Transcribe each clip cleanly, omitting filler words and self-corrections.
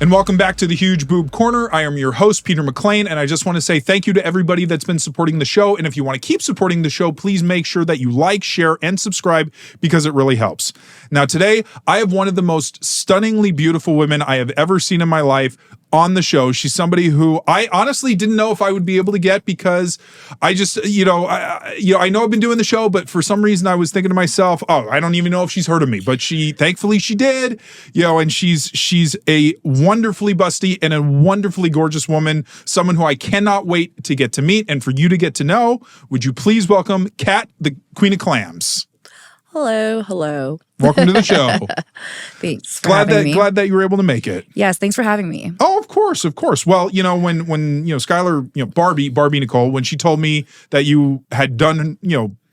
And welcome back to the Huge Boob Corner. I am your host, Peter McLean, and I just want to say thank you to everybody that's been supporting the show. And if you want to keep supporting the show, please make sure that you like, share, and subscribe because it really helps. Now, today, I have one of the most stunningly beautiful women I have ever seen in my life on the show. She's somebody who I honestly didn't know if I would be able to get because I just, I know I've been doing the show, but for some reason I was thinking to myself, oh, I don't even know if she's heard of me, but thankfully she did, and she's a wonderfully busty and a wonderfully gorgeous woman, someone who I cannot wait to get to meet and for you to get to know. Would you please welcome Kat, the Queen of Clams? Hello. Welcome to the show. Thanks for having me. Glad that you were able to make it. Yes, thanks for having me. Oh, of course. Well, when Skylar, Barbie Nicole, when she told me that you had done,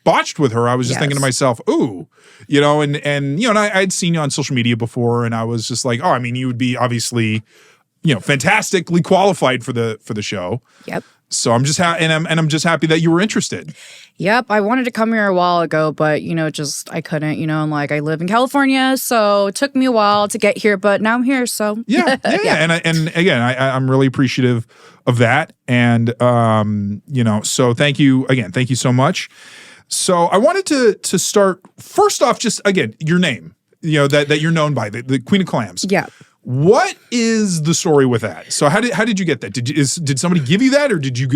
botched with her, I was just thinking to myself, ooh, and I'd seen you on social media before, and I was just like, oh, I mean, you would be obviously, fantastically qualified for the show. Yep. So I'm just I'm just happy that you were interested. Yep, I wanted to come here a while ago, but I couldn't. And I live in California, so it took me a while to get here, but now I'm here. So yeah. And again, I'm really appreciative of that, and so thank you so much. So I wanted to start first off, just again, your name, that you're known by, the Queen of Clams. Yeah. What is the story with that? So how did you get that? Did somebody give you that, or did you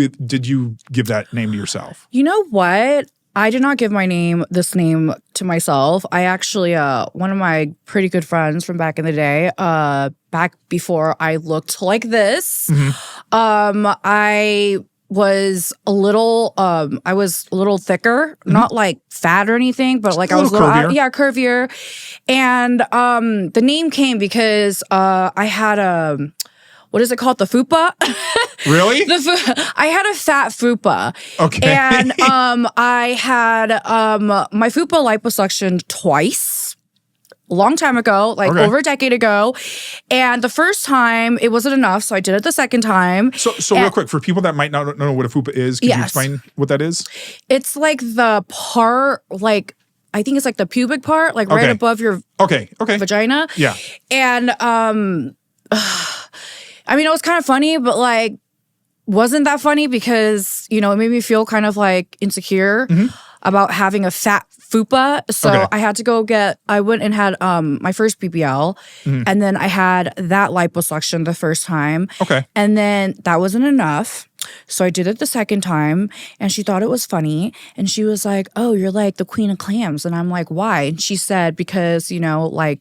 give that name to yourself? You know what? I did not give this name to myself. I actually, one of my pretty good friends from back in the day, back before I looked like this, I was a little thicker, not like fat or anything, but I was a little curvier. And the name came because I had what is it called? The fupa. Really? I had a fat fupa. Okay. And I had my fupa liposuction twice. A long time ago, over a decade ago. And the first time, it wasn't enough, so I did it the second time. So real quick, for people that might not know what a fupa is, can you explain what that is? It's the part, I think it's the pubic part, right above your vagina. Yeah. And, it was kind of funny, but, wasn't that funny because, it made me feel kind of, insecure about having a fat fupa. So I had to I went and had my first BBL, and then I had that liposuction the first time. Okay. And then that wasn't enough. So I did it the second time, and she thought it was funny. And she was like, oh, you're like the Queen of Clams. And I'm like, why? And she said, because, I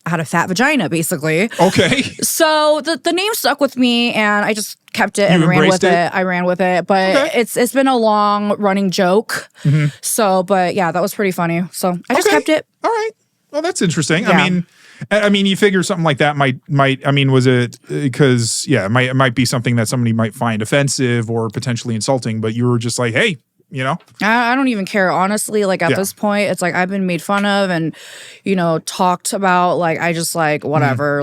had a fat vagina, basically. Okay. So the name stuck with me, and I just kept it and ran with it. I ran with it, but it's been a long running joke. So, but yeah, that was pretty funny. So I just kept it. All right. Well, that's interesting. Yeah. I mean, you figure something like that might. Was it because it might be something that somebody might find offensive or potentially insulting, but you were just like, hey. I don't even care, honestly. At this point, it's I've been made fun of and, talked about. I just whatever.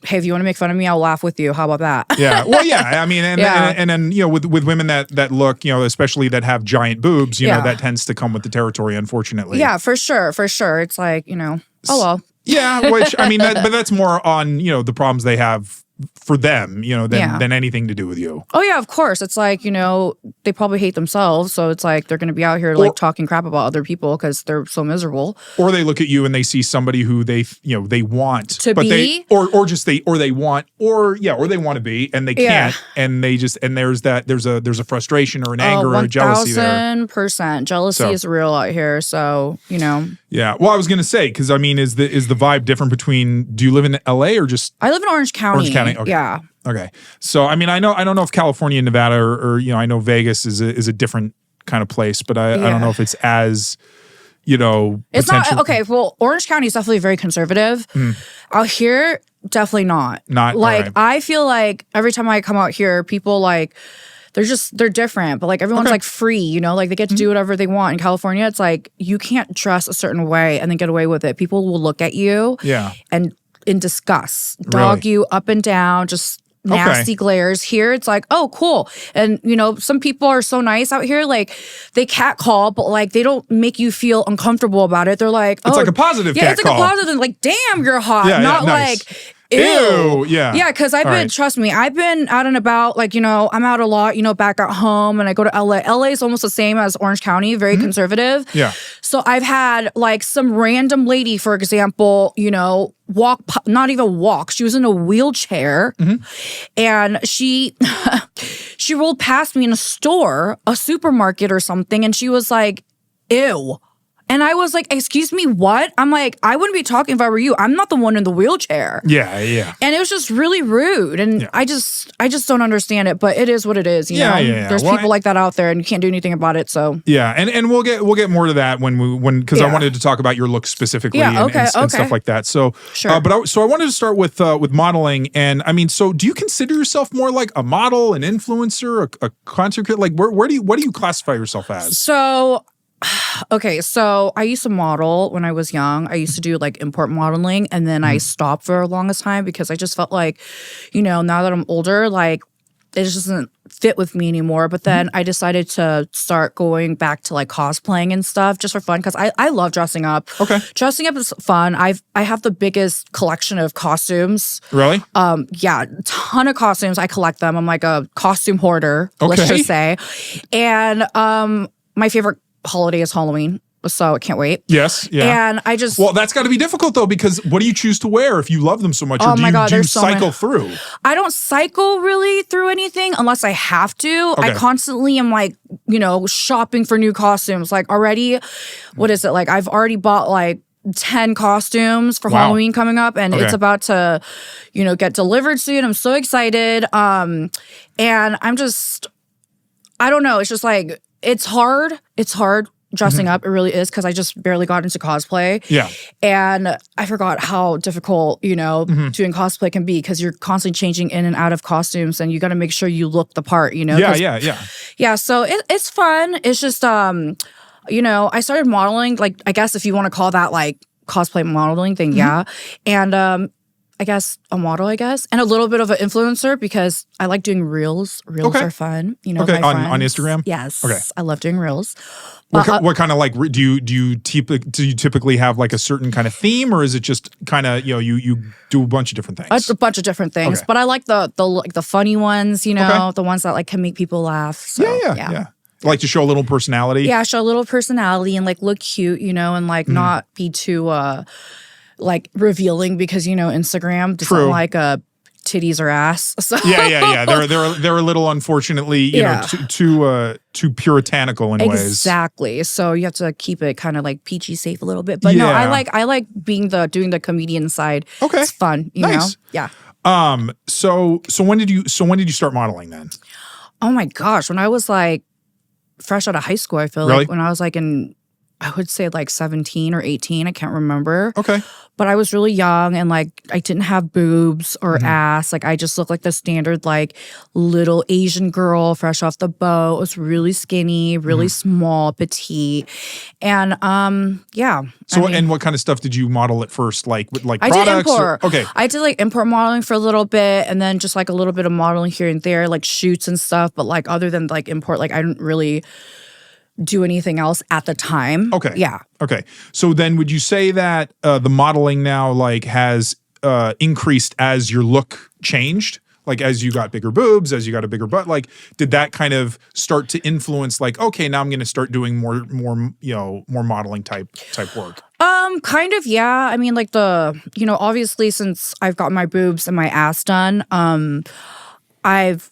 Hey, if you want to make fun of me, I'll laugh with you. How about that? Yeah. Well, yeah. I mean, and then with women that look, especially that have giant boobs, that tends to come with the territory, unfortunately. Yeah, for sure. It's oh well. Yeah, which but that's more on the problems they have for them, than anything to do with you. Oh yeah, of course. It's they probably hate themselves, so it's they're going to be out here talking crap about other people because they're so miserable. Or they look at you and they see somebody who they want to be, or they want to be and they can't, and there's a frustration or an anger or a jealousy there. 1000% jealousy is real out here. So Yeah. Well, I was going to say because is the vibe different between? Do you live in LA or just? I live in Orange County. Orange County. Okay. Yeah. Okay. So I don't know if California and Nevada or I know Vegas is a different kind of place, but I don't know if it's as it's not okay. Well, Orange County is definitely very conservative. Out here, definitely not. Right. I feel every time I come out here, people they're different, but everyone's free, they get to do whatever they want. In California, it's you can't dress a certain way and then get away with it. People will look at you and in disgust, dog you up and down, just nasty glares. Here, it's oh, cool. And, some people are so nice out here, they catcall, but they don't make you feel uncomfortable about it. They're oh. It's a positive catcall. Yeah, it's a positive, damn, you're hot. Yeah, not nice. Ew. Yeah. Yeah, because trust me, I've been out and about, like, I'm out a lot, back at home, and I go to LA. LA is almost the same as Orange County, very conservative. Yeah. So I've had, like, some random lady, for example, not even walk. She was in a wheelchair, and she rolled past me in a store, a supermarket or something, and she was like, ew. And I was like, excuse me, what? I'm like, I wouldn't be talking if I were you. I'm not the one in the wheelchair. Yeah, yeah. And it was just really rude. And I just don't understand it, but it is what it is, you know? Yeah. There's people like that out there, and you can't do anything about it, so. Yeah, and we'll get more to that because I wanted to talk about your look specifically and stuff like that. So, sure. But I wanted to start with modeling, and I mean, so do you consider yourself more like a model, an influencer, a content creator? Like, what do you classify yourself as? So, okay, so I used to model when I was young. I used to do like import modeling, and then I stopped for the longest time because I just felt like, now that I'm older, like it just doesn't fit with me anymore. But then I decided to start going back to like cosplaying and stuff just for fun because I love dressing up. Okay. Dressing up is fun. I have the biggest collection of costumes. Really? Yeah, ton of costumes. I collect them. I'm like a costume hoarder, let's just say. And my favorite holiday is Halloween, so I can't wait. Yes, yeah. And I just... Well, that's got to be difficult, though, because what do you choose to wear if you love them so much? Or oh my God, do you there's so cycle many. through? I don't cycle really through anything unless I have to. Okay. I constantly am like, shopping for new costumes. Like already, what is it? Like I've already bought like 10 costumes for Halloween coming up, and it's about to, get delivered soon. I'm so excited. And I'm just... I don't know. It's just like... It's hard dressing up. It really is, because I just barely got into cosplay. Yeah. And I forgot how difficult, doing cosplay can be, because you're constantly changing in and out of costumes, and you got to make sure you look the part, Yeah. Yeah, so it's fun. It's just, I started modeling, like, I guess if you want to call that like cosplay modeling thing, yeah. And I guess a model, and a little bit of an influencer, because I like doing reels. Reels are fun, Okay, on Instagram? Yes. Okay. I love doing reels. What kind of like do you typically have like a certain kind of theme, or is it just kind of you do a bunch of different things? It's a bunch of different things, but I like the funny ones, the ones that like can make people laugh. So, yeah. Like to show a little personality. Yeah, show a little personality and like look cute, and like not be too like revealing, because Instagram doesn't like titties or ass. So. Yeah. They're a little, unfortunately, too puritanical in ways. Exactly. So you have to keep it kind of like PG safe a little bit. But no, I like doing the comedian side. Okay, it's fun. You know, yeah. So when did you start modeling then? Oh my gosh, when I was like fresh out of high school, I feel like when I was like I would say like 17 or 18. I can't remember. Okay. But I was really young, and like I didn't have boobs or ass. Like I just looked like the standard like little Asian girl fresh off the boat. I was really skinny, really small, petite. And yeah. So and what kind of stuff did you model at first? Like I products? did import. Okay. I did like import modeling for a little bit, and then just like a little bit of modeling here and there, like shoots and stuff. But like other than like import, like I didn't really do anything else at the time. Okay. Yeah. Okay. So then would you say that the modeling now like has increased as your look changed? Like as you got bigger boobs, as you got a bigger butt, like did that kind of start to influence like, okay, now I'm going to start doing more modeling type work? Kind of, yeah. I mean, like obviously since I've got my boobs and my ass done, I've,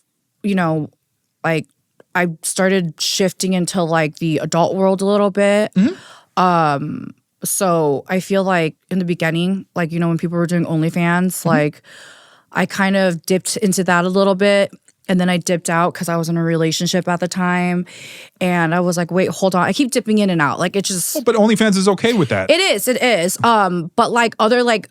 like I started shifting into like the adult world a little bit. So I feel like in the beginning, like, when people were doing OnlyFans, like I kind of dipped into that a little bit. And then I dipped out because I was in a relationship at the time. And I was like, wait, hold on. I keep dipping in and out. Like it just... Oh, but OnlyFans is okay with that. It is. But like I like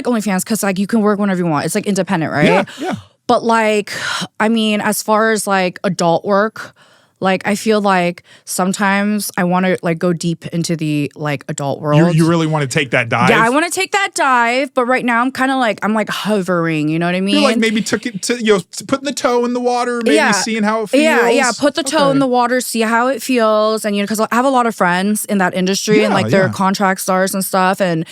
OnlyFans because like you can work whenever you want. It's like independent, right? Yeah. But like, I mean, as far as like adult work, Like, I feel like sometimes I want to like go deep into the like adult world. You really want to take that dive? Yeah, I want to take that dive, but right now I'm kind of like hovering. You know what I mean? You're like maybe took it to putting the toe in the water, maybe seeing how it feels. Yeah. Put the toe in the water, see how it feels, and because I have a lot of friends in that industry and like they're contract stars and stuff, and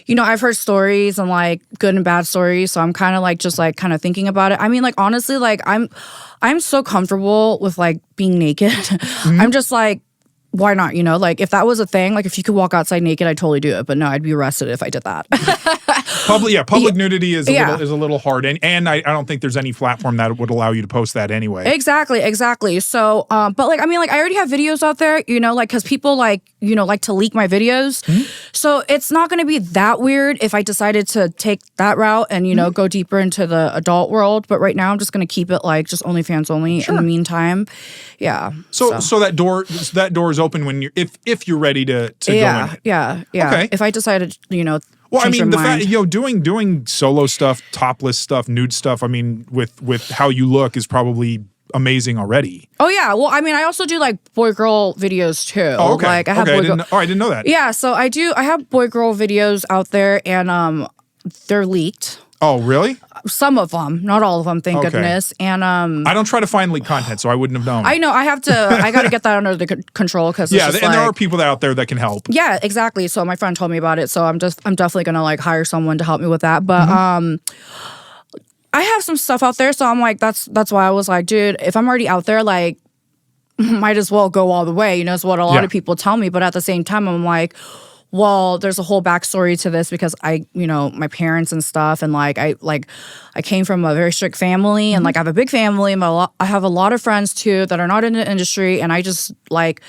I've heard stories and like good and bad stories, so I'm kind of like just like kind of thinking about it. I mean, like honestly, like I'm so comfortable with like being naked. I'm just like, why not? Like if that was a thing, like if you could walk outside naked, I'd totally do it. But no, I'd be arrested if I did that. Public nudity is a little hard, and I don't think there's any platform that would allow you to post that anyway. Exactly. So, but like I mean, like I already have videos out there, like because people like like to leak my videos. So it's not going to be that weird if I decided to take that route and go deeper into the adult world. But right now, I'm just going to keep it like just OnlyFans only in the meantime. Yeah. So that door is open when you're if you're ready to go in. Yeah. Okay. If I decided, well, I mean, the mind. fact doing solo stuff, topless stuff, nude stuff. I mean, with how you look is probably amazing already. Oh yeah. Well, I mean, I also do like boy girl videos too. Oh, okay. Like I have I didn't know that. Yeah. So I do. I have boy girl videos out there, and they're leaked. Oh, really? Some of them, not all of them, thank goodness. And I don't try to find leaked content, so I wouldn't have known. I know. I got to get that under the control because and there are people out there that can help. Yeah, exactly. So my friend told me about it, so I'm definitely gonna like hire someone to help me with that. But I have some stuff out there, so I'm like, that's why I was like, dude, if I'm already out there, like, might as well go all the way. It's what a lot of people tell me, but at the same time, I'm like, well, there's a whole backstory to this because my parents and stuff, and I came from a very strict family, and like I have a big family, and I have a lot of friends too that are not in the industry, and I just like,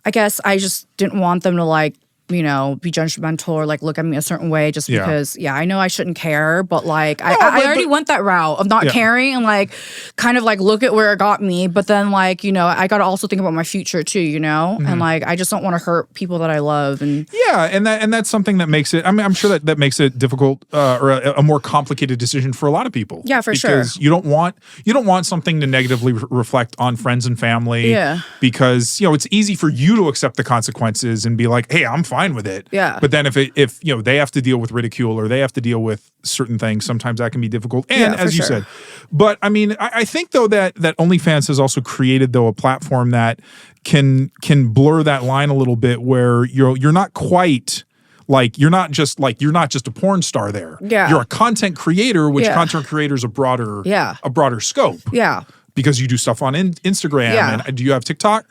I guess I just didn't want them to like, be judgmental or like look at me a certain way just because, I know I shouldn't care, but like I already went that route of not caring and like kind of like look at where it got me. But then like, I got to also think about my future too, and like I just don't want to hurt people that I love. And and that's something that makes it, I mean, I'm sure that makes it difficult or a more complicated decision for a lot of people. Yeah, for sure. Because you don't want something to negatively reflect on friends and family. Yeah. Because, it's easy for you to accept the consequences and be like, hey, I'm fine with it. Yeah. But then if they have to deal with ridicule or they have to deal with certain things, sometimes that can be difficult. And as you said, but I mean, I think though that OnlyFans has also created though a platform that can blur that line a little bit where you're not quite like you're not just a porn star there. Yeah. You're a content creator, which content creator is a broader scope. Yeah. Because you do stuff on Instagram. Yeah. And do you have TikTok?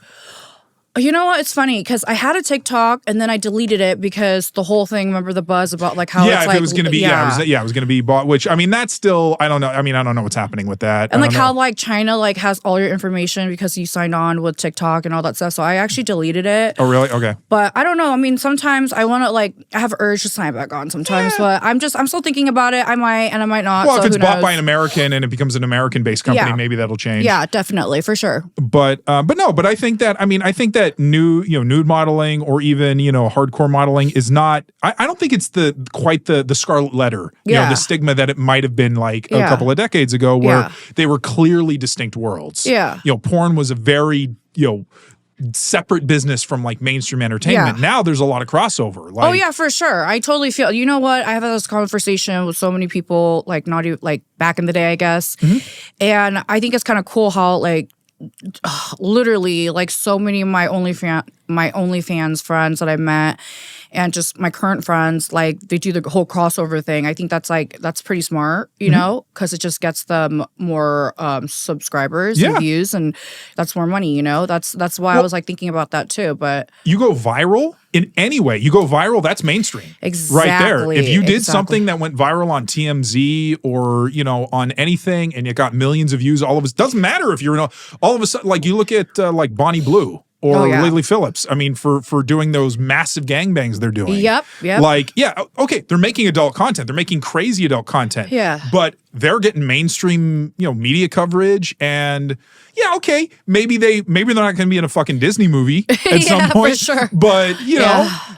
You know what? It's funny because I had a TikTok and then I deleted it because the whole thing. Remember the buzz about like how it's if like it was going to be it was going to be bought. Which I mean, that's still I don't know. I mean, I don't know what's happening with that. And like how like China like has all your information because you signed on with TikTok and all that stuff. So I actually deleted it. Oh really? Okay. But I don't know. I mean, sometimes I want to like I have urge to sign back on sometimes, but I'm still thinking about it. I might and I might not. Well, so if it's who bought knows? by an American and it becomes an American-based company, maybe that'll change. Yeah, definitely for sure. But I think that nude modeling or even hardcore modeling is not. I don't think it's quite the scarlet letter. The stigma that it might have been like a couple of decades ago, where they were clearly distinct worlds. Yeah, porn was a very separate business from like mainstream entertainment. Now there's a lot of crossover. Like, oh yeah, for sure. I totally feel. You know what? I have had this conversation with so many people, like not even like back in the day, I guess. And I think it's kind of cool how like. Literally, like so many of my OnlyFans friends that I met, and just my current friends, like they do the whole crossover thing. I think that's pretty smart, because it just gets them more subscribers and views, and that's more money. That's why I was like thinking about that too. But you go viral in any way, that's mainstream. Exactly. Right there. If you did something that went viral on TMZ or on anything, and you got millions of views, all of it doesn't matter if you're all of a sudden like you look at like Bonnie Blue. Or Lily Phillips. I mean, for doing those massive gangbangs they're doing. Yep. Like, okay, they're making adult content. They're making crazy adult content. Yeah. But they're getting mainstream, media coverage, and yeah, okay, maybe they're not going to be in a fucking Disney movie at some point, for sure. but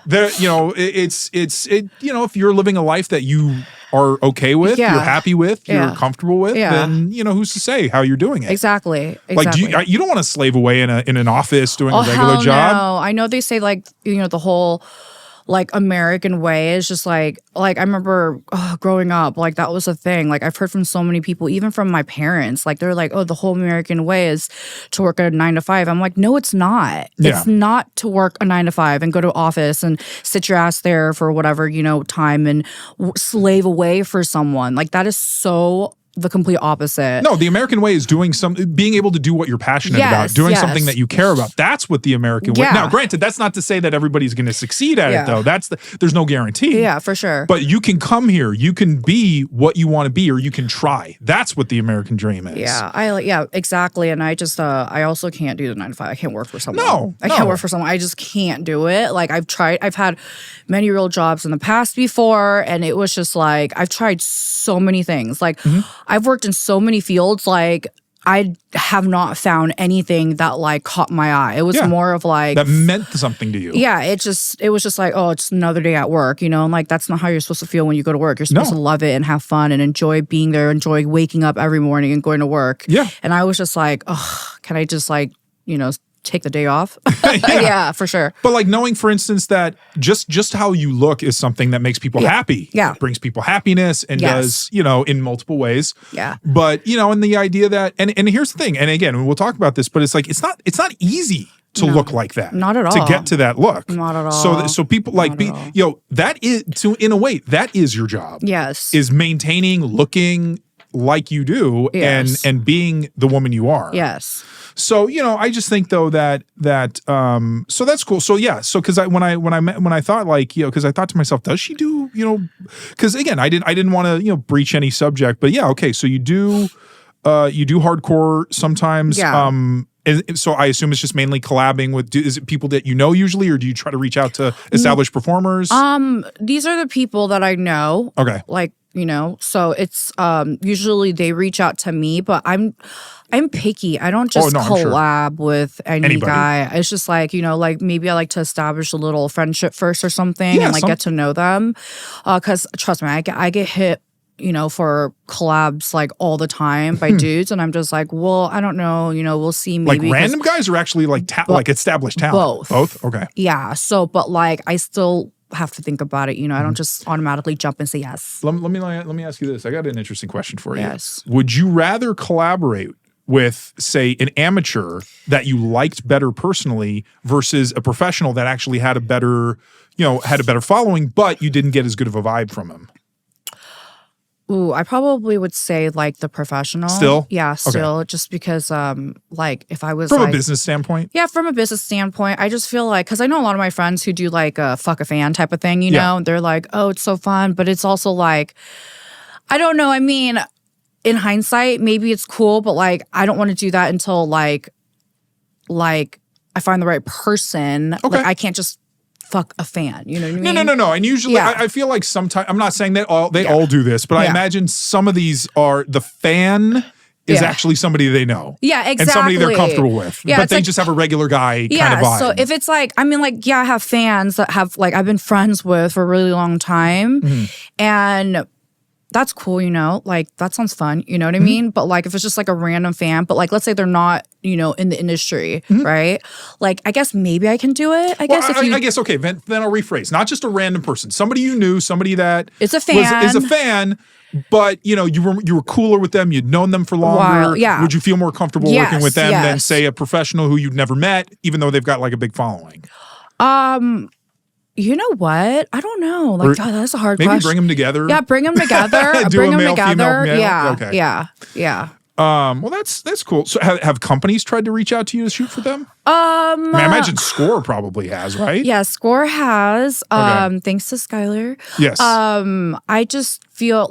they're, if you're living a life that you are okay with, you're happy with, you're comfortable with, then who's to say how you're doing it? Exactly. Like, you don't want to slave away in an office doing a regular job. No, I know they say the whole American way is just I remember growing up, that was a thing. I've heard from so many people, even from my parents, they're like, oh, the whole American way is to work at a 9 to 5. I'm like, no, it's not. It's not to work a 9 to 5 and go to office and sit your ass there for whatever, time and slave away for someone. That is so the complete opposite. No, the American way is being able to do what you're passionate about, doing something that you care about. That's what the American way. Now, granted, that's not to say that everybody's going to succeed at it, though. There's no guarantee. Yeah, for sure. But you can come here, you can be what you want to be, or you can try. That's what the American dream is. Yeah, exactly. And I just, I also can't do the 9 to 5. I can't work for someone. I can't work for someone. I just can't do it. I've had many real jobs in the past before, and it was just I've tried so many things. I've worked in so many fields, I have not found anything that caught my eye. It was more of that meant something to you. Yeah, it was just oh, it's another day at work, and that's not how you're supposed to feel when you go to work. You're supposed to love it and have fun and enjoy being there, enjoy waking up every morning and going to work. Yeah. And I was just oh, can I just take the day off? Yeah, for sure. But knowing, for instance, that just how you look is something that makes people happy. Yeah. It brings people happiness and does, in multiple ways. Yeah. But, and the idea that, and here's the thing, and again, we'll talk about this, but it's it's not easy to look like that. Not at all. To get to that look. Not at all. So people that is, in a way, that is your job. Yes. Is maintaining, looking like you do, and being the woman you are. Yes. So, I just think though that so that's cool. So because when I thought because I thought to myself, does she do, because again, I didn't want to, breach any subject, but okay. So you do hardcore sometimes. Yeah. And so I assume it's just mainly collabing with, is it people that you know usually, or do you try to reach out to established performers? These are the people that I know. Okay. So it's usually they reach out to me, but I'm picky. I don't just collab with anybody. Guy. It's just maybe I like to establish a little friendship first or something and get to know them. Because trust me, I get hit, for collabs all the time by dudes, and I'm just well, I don't know, we'll see. Maybe random guys or actually established talent. Both. Okay. Yeah. So, but I still have to think about it. I don't just automatically jump and say yes. Let me ask you this. I got an interesting question for you. Yes. Would you rather collaborate with, say, an amateur that you liked better personally versus a professional that actually had a better following, but you didn't get as good of a vibe from him? Ooh, I probably would say the professional. Still? Yeah, still. Okay. Just because if I was from a business standpoint? Yeah, from a business standpoint, I just feel because I know a lot of my friends who do a fuck a fan type of thing, know? They're oh, it's so fun, but it's also I don't know. I mean, in hindsight, maybe it's cool, but I don't want to do that until I find the right person. Okay. I can't just fuck a fan. You know what I mean? No. And usually I feel like sometimes, I'm not saying that they all do this, but I imagine some of these are the fan is actually somebody they know. Yeah, exactly. And somebody they're comfortable with. Yeah, but they just have a regular guy kind of vibe. So if it's I have fans that have I've been friends with for a really long time. Mm-hmm. And that's cool, that sounds fun, you know what I mean? But if it's just a random fan, but let's say they're not, in the industry, right? I guess maybe I can do it. I guess okay, then I'll rephrase. Not just a random person, somebody you knew, somebody that is a fan, but you were cooler with them, you'd known them for longer. Yeah. Would you feel more comfortable working with them than say a professional who you've never met, even though they've got a big following? You know what? I don't know. God, that's a hard question. Maybe bring them together. Yeah, bring them together. Bring them together. Yeah. Okay. Yeah. Well, that's cool. So have companies tried to reach out to you to shoot for them? I imagine Score probably has, right? Yeah, Score has. Thanks to Skylar. Yes. I just feel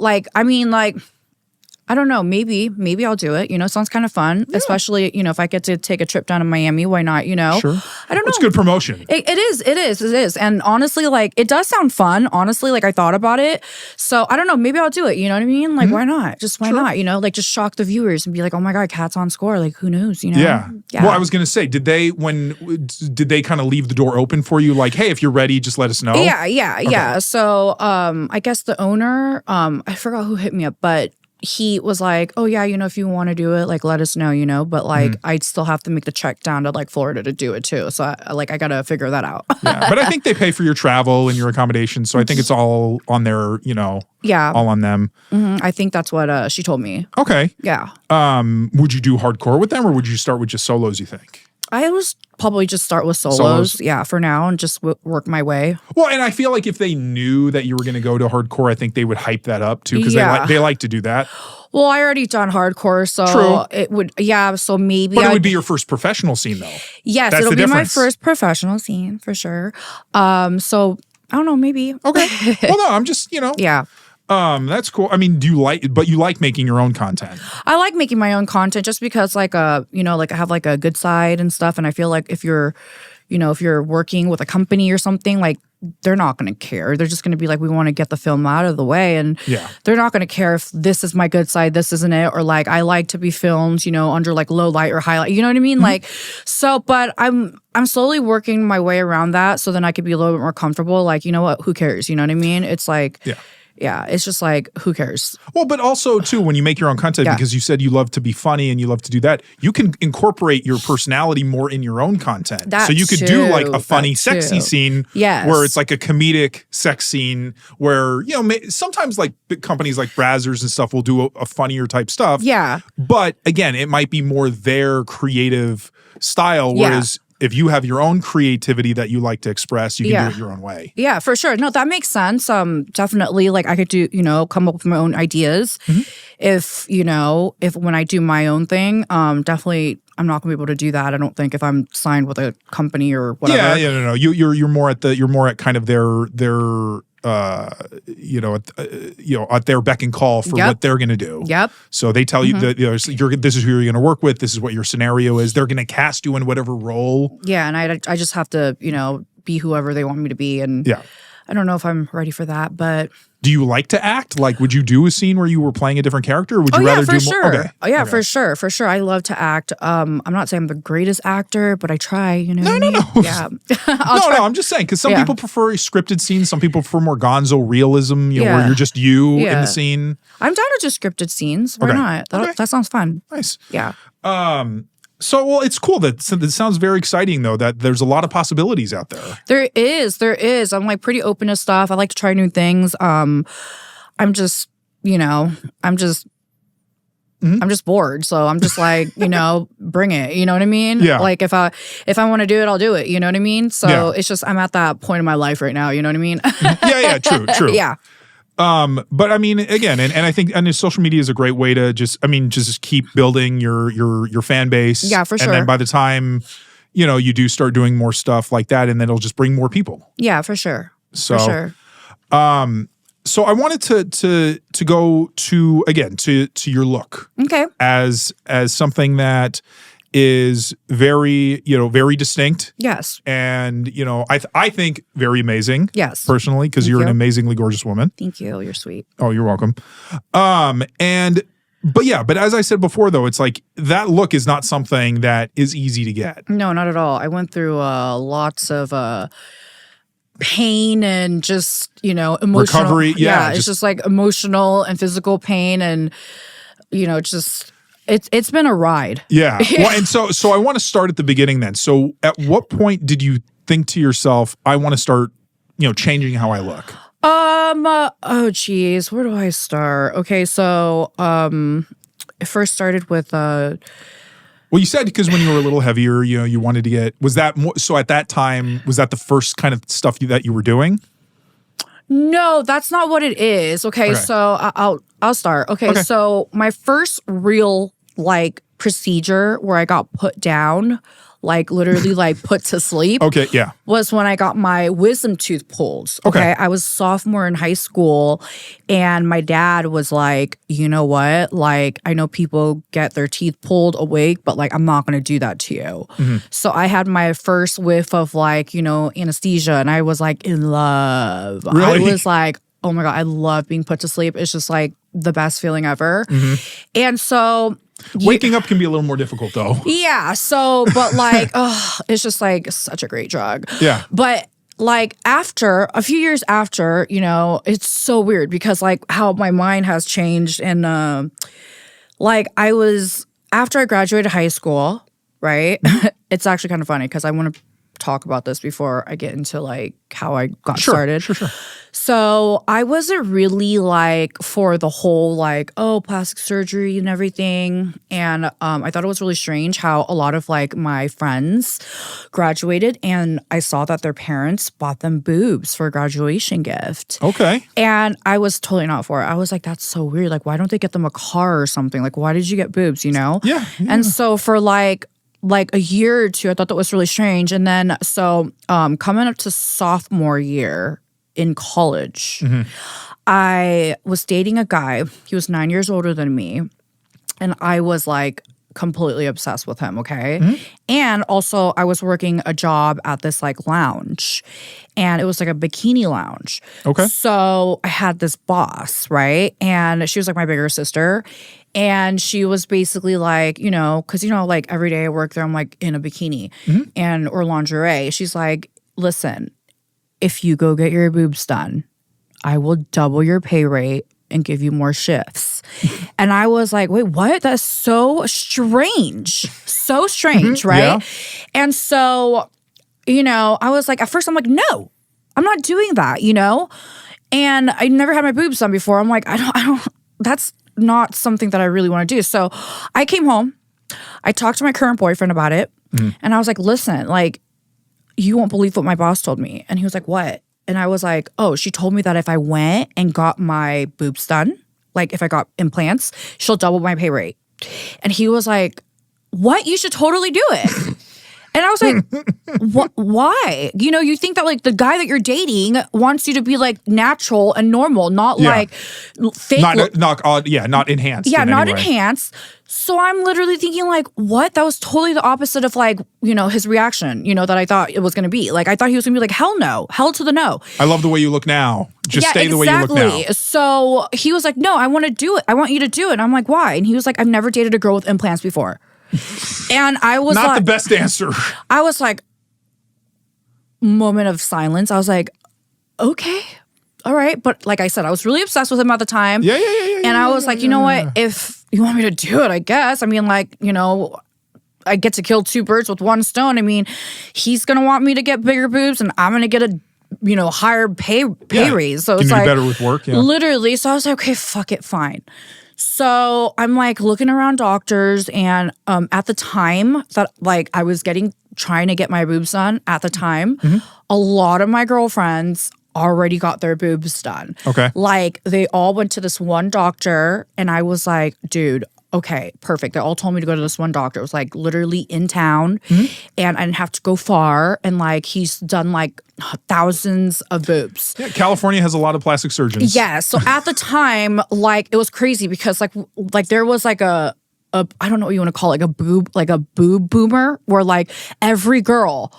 I don't know. Maybe I'll do it. It sounds kind of fun, especially, if I get to take a trip down to Miami, why not, Sure. I don't know. It's good promotion. It is. And honestly, like, it does sound fun. Honestly, like, I thought about it. So I don't know. Maybe I'll do it. You know what I mean? Like, why not? Just why not? Like, just shock the viewers and be like, oh my God, Kat's on score. Like, who knows? Yeah. Well, I was going to say, did they kind of leave the door open for you? Like, hey, if you're ready, just let us know. Yeah. So, I guess the owner, I forgot who hit me up, but he was like, oh yeah, if you want to do it, like, let us know, but like, I'd still have to make the check down to like Florida to do it too. So I got to figure that out. Yeah, but I think they pay for your travel and your accommodation. So I think it's all on their, all on them. I think that's what she told me. Okay. Yeah. Would you do hardcore with them or would you start with just solos, you think? I was probably just start with solos. Yeah, for now, and just work my way. Well, and I feel like if they knew that you were going to go to hardcore, I think they would hype that up too because they like to do that. Well, I already done hardcore, so True. It would, so maybe. But it would be your first professional scene, though. Yes, it'll be my first professional scene for sure. So I don't know, maybe. Okay. Well, no, I'm just, Yeah. That's cool. I mean, you like making your own content? I like making my own content just because, like, I have like a good side and stuff, and I feel like if you're working with a company or something, like, they're not going to care. They're just going to be like, we want to get the film out of the way, and they're not going to care if this is my good side, this isn't it, or like I like to be filmed, under like low light or highlight. You know what I mean? Like, so, but I'm slowly working my way around that, so then I could be a little bit more comfortable. Like, you know what? Who cares? You know what I mean? It's like, yeah, it's just like, who cares? Well, but also, too, when you make your own content, because you said you love to be funny and you love to do that, you can incorporate your personality more in your own content. So you could do like a funny, sexy scene where it's like a comedic sex scene where, sometimes like big companies like Brazzers and stuff will do a funnier type stuff. Yeah. But again, it might be more their creative style, whereas if you have your own creativity that you like to express, you can do it your own way. Yeah, for sure. No, that makes sense. Definitely, like, I could do, come up with my own ideas. If when I do my own thing, definitely I'm not gonna be able to do that. I don't think if I'm signed with a company or whatever. Yeah, no. You're more at kind of their at their beck and call for what they're going to do. Yep. So they tell you that this is who you're going to work with. This is what your scenario is. They're going to cast you in whatever role. Yeah, and I just have to be whoever they want me to be, and I don't know if I'm ready for that, but. Do you like to act? Like, would you do a scene where you were playing a different character, or would you rather do more? Sure. Okay. Oh, yeah, for sure. For sure. I love to act. I'm not saying I'm the greatest actor, but I try, No. Yeah. No, I'm just saying, because some people prefer scripted scenes. Some people prefer more gonzo realism, where you're just you in the scene. I'm down to do scripted scenes. Why not? That sounds fun. Nice. Yeah. So, well, it's cool. That sounds very exciting, though, that there's a lot of possibilities out there. There is. I'm like pretty open to stuff. I like to try new things. I'm just bored. So I'm just like, bring it. You know what I mean? Yeah. Like if I want to do it, I'll do it. You know what I mean? So it's just, I'm at that point in my life right now. You know what I mean? Yeah. True. Yeah. But I mean, again, and I think, and social media is a great way to just keep building your fan base. Yeah, for sure. And then by the time, you do start doing more stuff like that, and then it'll just bring more people. Yeah, for sure. So, for sure. So I wanted to go to your look. Okay. As something that is very, very distinct. Yes. And, I think very amazing. Yes. Personally, because you're an amazingly gorgeous woman. Thank you. You're sweet. Oh, you're welcome. But as I said before, though, it's like that look is not something that is easy to get. No, not at all. I went through lots of pain and just, emotional. Recovery. Yeah. It's just like emotional and physical pain and, It's been a ride. Yeah. Well, and so I want to start at the beginning then. So at what point did you think to yourself, I want to start, changing how I look? Oh geez, where do I start? Okay, so it first started with well, you said because when you were a little heavier, you wanted to get, was that more, so at that time, was that the first kind of stuff that you were doing? No, that's not what it is. Okay. So I'll start. Okay, so my first real procedure where I got put down like literally like put to sleep. Okay, yeah. Was when I got my wisdom tooth pulled. Okay. I was sophomore in high school and my dad was like, you know what? Like, I know people get their teeth pulled awake, but like, I'm not going to do that to you. So I had my first whiff of like, anesthesia and I was like in love. Really? I was like, oh my God, I love being put to sleep. It's just like the best feeling ever. And so waking up can be a little more difficult though. Yeah. So, but like, it's just like such a great drug. Yeah. But like a few years after, it's so weird because like how my mind has changed. And like after I graduated high school, right? It's actually kind of funny because I want to talk about this before I get into like how I got started. Sure. So I wasn't really like for the whole like, plastic surgery and everything. And I thought it was really strange how a lot of like my friends graduated and I saw that their parents bought them boobs for a graduation gift. Okay. And I was totally not for it. I was like, that's so weird. Like, why don't they get them a car or something? Like, why did you get boobs, Yeah. And so for like a year or two, I thought that was really strange. And then so coming up to sophomore year in college, I was dating a guy. He was 9 years older than me. And I was like completely obsessed with him, okay? And also I was working a job at this like lounge. And it was like a bikini lounge. Okay. So I had this boss, right? And she was like my bigger sister. And she was basically like, because, like every day I work there, I'm like in a bikini or lingerie. She's like, listen, if you go get your boobs done, I will double your pay rate and give you more shifts. And I was like, wait, what? That's so strange. So strange, right? Yeah. And so, I was like, at first I'm like, no, I'm not doing that, And I never had my boobs done before. I'm like, I don't, that's not something that I really want to do. So I came home, I talked to my current boyfriend about it. And I was like, listen, like, you won't believe what my boss told me. And he was like, what? And I was like, oh, she told me that if I went and got my boobs done, like if I got implants, she'll double my pay rate. And he was like, what? You should totally do it. And I was like, why? You think that like the guy that you're dating wants you to be like natural and normal, not like fake. Not enhanced. Yeah, not way. enhanced. So I'm literally thinking like, what? That was totally the opposite of like, his reaction, that I thought it was going to be. Like, I thought he was going to be like, hell no, hell to the no. I love the way you look now. Just stay the way you look now. So he was like, no, I want to do it. I want you to do it. And I'm like, why? And he was like, I've never dated a girl with implants before. And I was not like, the best answer. I was like, moment of silence. I was like, okay, all right. But like I said, I was really obsessed with him at the time. Yeah. And I was like, you know what? If you want me to do it, I guess. I mean, like, I get to kill two birds with one stone. I mean, he's going to want me to get bigger boobs and I'm going to get a higher pay raise. So it's like better with work. Yeah. Literally. So I was like, okay, fuck it, fine. So I'm like looking around doctors and at the time that like I was trying to get my boobs done at the time, a lot of my girlfriends already got their boobs done. Okay. Like they all went to this one doctor and I was like, dude, okay, perfect. They all told me to go to this one doctor. It was like literally in town and I didn't have to go far. And like he's done like thousands of boobs. Yeah, California has a lot of plastic surgeons. Yeah. So at the time, like it was crazy because like there was like a I don't know what you want to call it, like a boob boomer where like every girl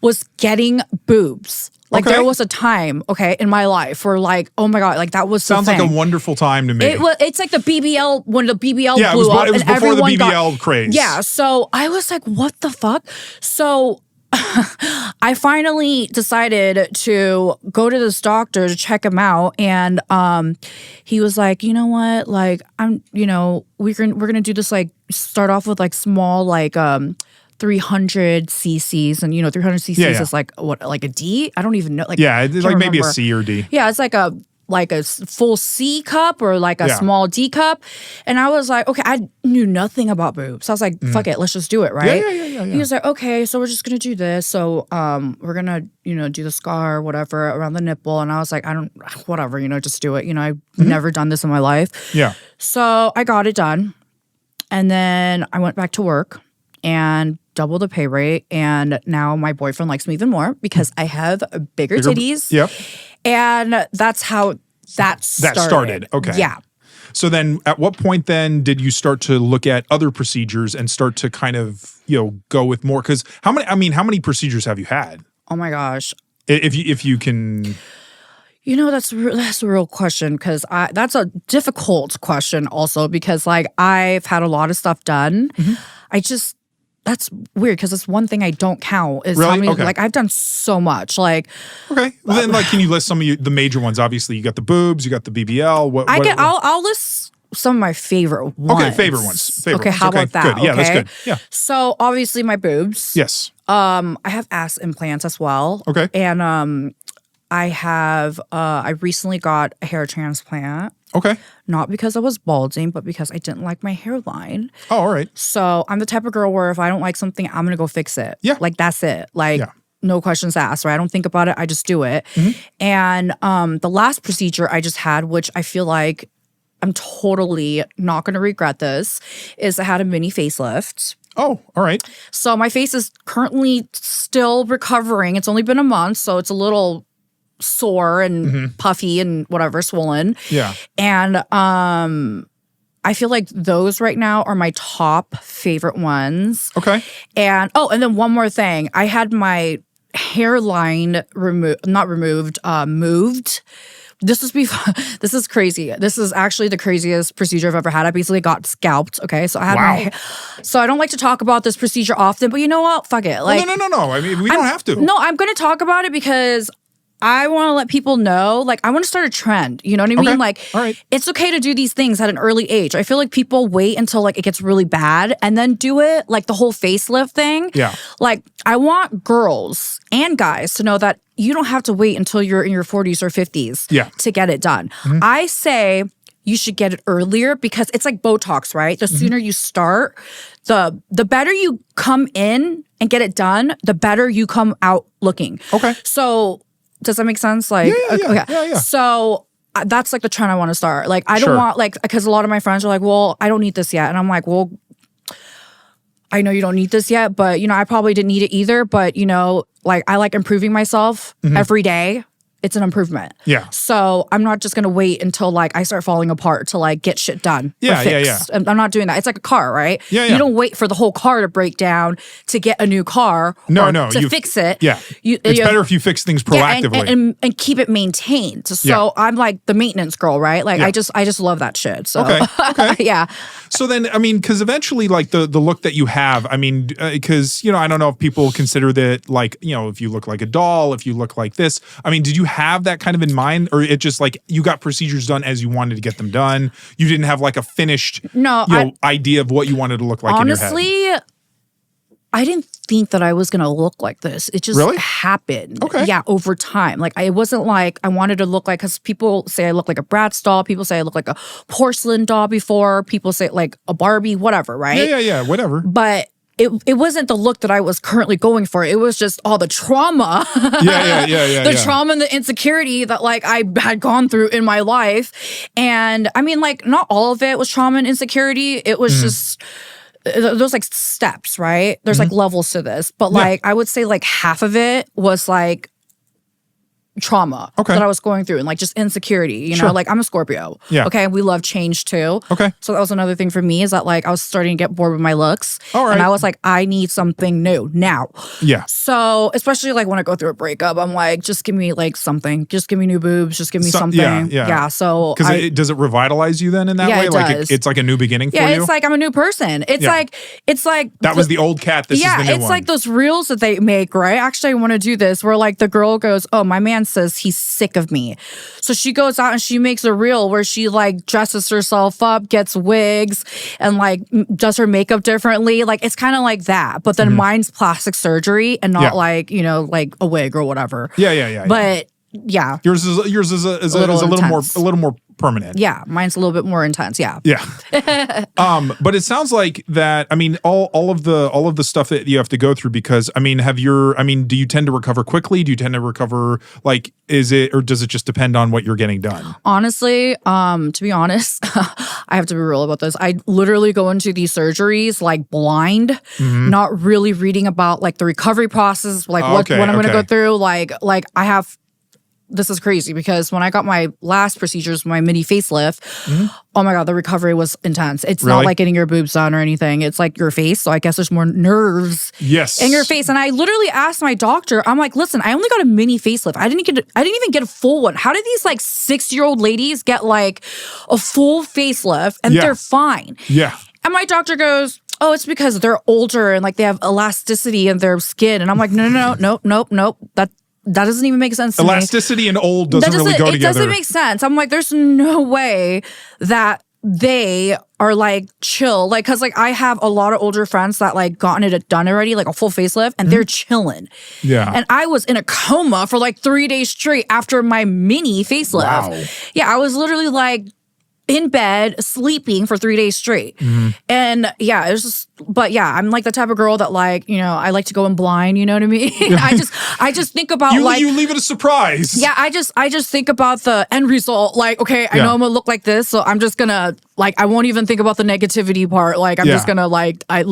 was getting boobs. Like there was a time, in my life where like, oh my God, like that was sounds like a wonderful time to me. It's like the BBL when the BBL blew up. It was before the BBL craze. Yeah. So I was like, what the fuck? So I finally decided to go to this doctor to check him out, and he was like, you know what, like we're gonna do this, like start off with like small like 300 cc's, and 300 cc's is like what, like a D? I don't even know. Like it's like maybe a C or D. Yeah, it's like a full C cup or like a small D cup. And I was like, okay, I knew nothing about boobs. So I was like, fuck it, let's just do it, right? Yeah. He was like, okay, so we're just gonna do this. So we're gonna, do the scar or whatever around the nipple. And I was like, whatever, just do it. I've never done this in my life. Yeah. So I got it done. And then I went back to work and double the pay rate, and now my boyfriend likes me even more because I have bigger titties. Yep. And that's how that started. Okay. Yeah. So then at what point then did you start to look at other procedures and start to kind of, go with more? Because how many procedures have you had? Oh my gosh. If you can... That's a real question because that's a difficult question also because like I've had a lot of stuff done. That's weird because it's one thing I don't count is really? how many, okay. like I've done so much. Like okay, well, then like can you list some of the major ones? Obviously, you got the boobs, you got the BBL. I'll list some of my favorite ones. Okay, favorite ones. Okay, how about that? Good. Yeah, okay? that's good. Yeah. So obviously my boobs. Yes. I have ass implants as well. Okay. And I recently got a hair transplant. Okay. Not because I was balding, but because I didn't like my hairline. Oh, all right. So I'm the type of girl where if I don't like something, I'm going to go fix it. Yeah. Like that's it. Like no questions asked, right? I don't think about it. I just do it. And the last procedure I just had, which I feel like I'm totally not going to regret this, is I had a mini facelift. Oh, all right. So my face is currently still recovering. It's only been a month, so it's a little sore and puffy and whatever, swollen. Yeah. And I feel like those right now are my top favorite ones. Okay. And then one more thing. I had my hairline moved. This is crazy. This is actually the craziest procedure I've ever had. I basically got scalped. Okay. So I had so I don't like to talk about this procedure often, but you know what? Fuck it. Like, no. I mean, we don't have to. No, I'm going to talk about it because I want to let people know, like, I want to start a trend. You know what I mean? Like, all right. It's okay to do these things at an early age. I feel like people wait until, like, it gets really bad and then do it, like the whole facelift thing. Yeah. Like, I want girls and guys to know that you don't have to wait until you're in your 40s or 50s to get it done. I say you should get it earlier because it's like Botox, right? The sooner you start, the better you come in and get it done, the better you come out looking. Okay. So... does that make sense? Like, yeah. So that's like the trend I want to start. Like, I don't want, like, because a lot of my friends are like, well, I don't need this yet. And I'm like, well, I know you don't need this yet, but, I probably didn't need it either. But, like, I like improving myself every day. It's an improvement. Yeah. So I'm not just going to wait until like I start falling apart to like get shit done. Yeah. I'm not doing that. It's like a car, right? Yeah. You don't wait for the whole car to break down to get a new car to fix it. Yeah. It's better if you fix things proactively. And keep it maintained. So I'm like the maintenance girl, right? Like I just love that shit. So okay. Yeah. So then, I mean, because eventually, like the look that you have, I mean, because, I don't know if people consider that like, if you look like a doll, if you look like this, I mean, did you have that kind of in mind, or it just like you got procedures done as you wanted to get them done? You didn't have like a finished idea of what you wanted to look like honestly, in your head? I didn't think that I was going to look like this. It just happened. Okay. Yeah, over time. Like, it wasn't like I wanted to look like, because people say I look like a Bratz doll. People say I look like a porcelain doll before. People say like a Barbie, whatever, right? Yeah, whatever. But it wasn't the look that I was currently going for. It was just all the trauma. The trauma and the insecurity that like I had gone through in my life. And I mean, like, not all of it was trauma and insecurity. It was just... there's like steps, right? There's like levels to this. But like, I would say like half of it was like trauma that I was going through and like just insecurity, you know, like I'm a Scorpio. Yeah. Okay. We love change too. Okay. So that was another thing for me is that like I was starting to get bored with my looks. All right. And I was like, I need something new now. Yeah. So especially like when I go through a breakup, I'm like, just give me like something. Just give me new boobs. Just give me something. Yeah. So because does it revitalize you then in that way? It like does. it's like a new beginning for you? Yeah, it's like I'm a new person. It's like that was the old cat. This is the new one. It's like those reels that they make, right? Actually, I want to do this where like the girl goes, oh, my man says he's sick of me. So she goes out and she makes a reel where she like dresses herself up, gets wigs, and like does her makeup differently. Like it's kind of like that. But then mine's plastic surgery and not like, like a wig or whatever. Yeah. But yeah. Yours is a little more permanent. Yeah, mine's a little bit more intense. Yeah. Yeah. But it sounds like that, I mean, all of the stuff that you have to go through, because I mean, do you tend to recover quickly? Do you tend to recover, like, does it just depend on what you're getting done? Honestly, to be honest, I have to be real about this. I literally go into these surgeries like blind, not really reading about like the recovery process, like what I'm going to go through. Like I have, this is crazy because when I got my last procedures, my mini facelift, oh my God, the recovery was intense. It's not like getting your boobs done or anything. It's like your face. So I guess there's more nerves in your face. And I literally asked my doctor, I'm like, listen, I only got a mini facelift. I didn't even get a full one. How did these like 6-year-old ladies get like a full facelift and they're fine? Yeah. And my doctor goes, oh, it's because they're older and like they have elasticity in their skin. And I'm like, nope. That doesn't even make sense to me. Elasticity and old doesn't really go together. It doesn't make sense. I'm like, there's no way that they are like chill. Like, cause like I have a lot of older friends that like gotten it done already, like a full facelift, and they're chilling. Yeah. And I was in a coma for like 3 days straight after my mini facelift. Wow. Yeah, I was literally like in bed, sleeping for 3 days straight. And yeah, it was just, but yeah, I'm like the type of girl that like, you know, I like to go in blind, you know what I mean? I just think about you leave it a surprise. Yeah, I just think about the end result. Like, okay, I know I'm gonna look like this, so I'm just gonna like, I won't even think about the negativity part. Like, I'm just gonna like, I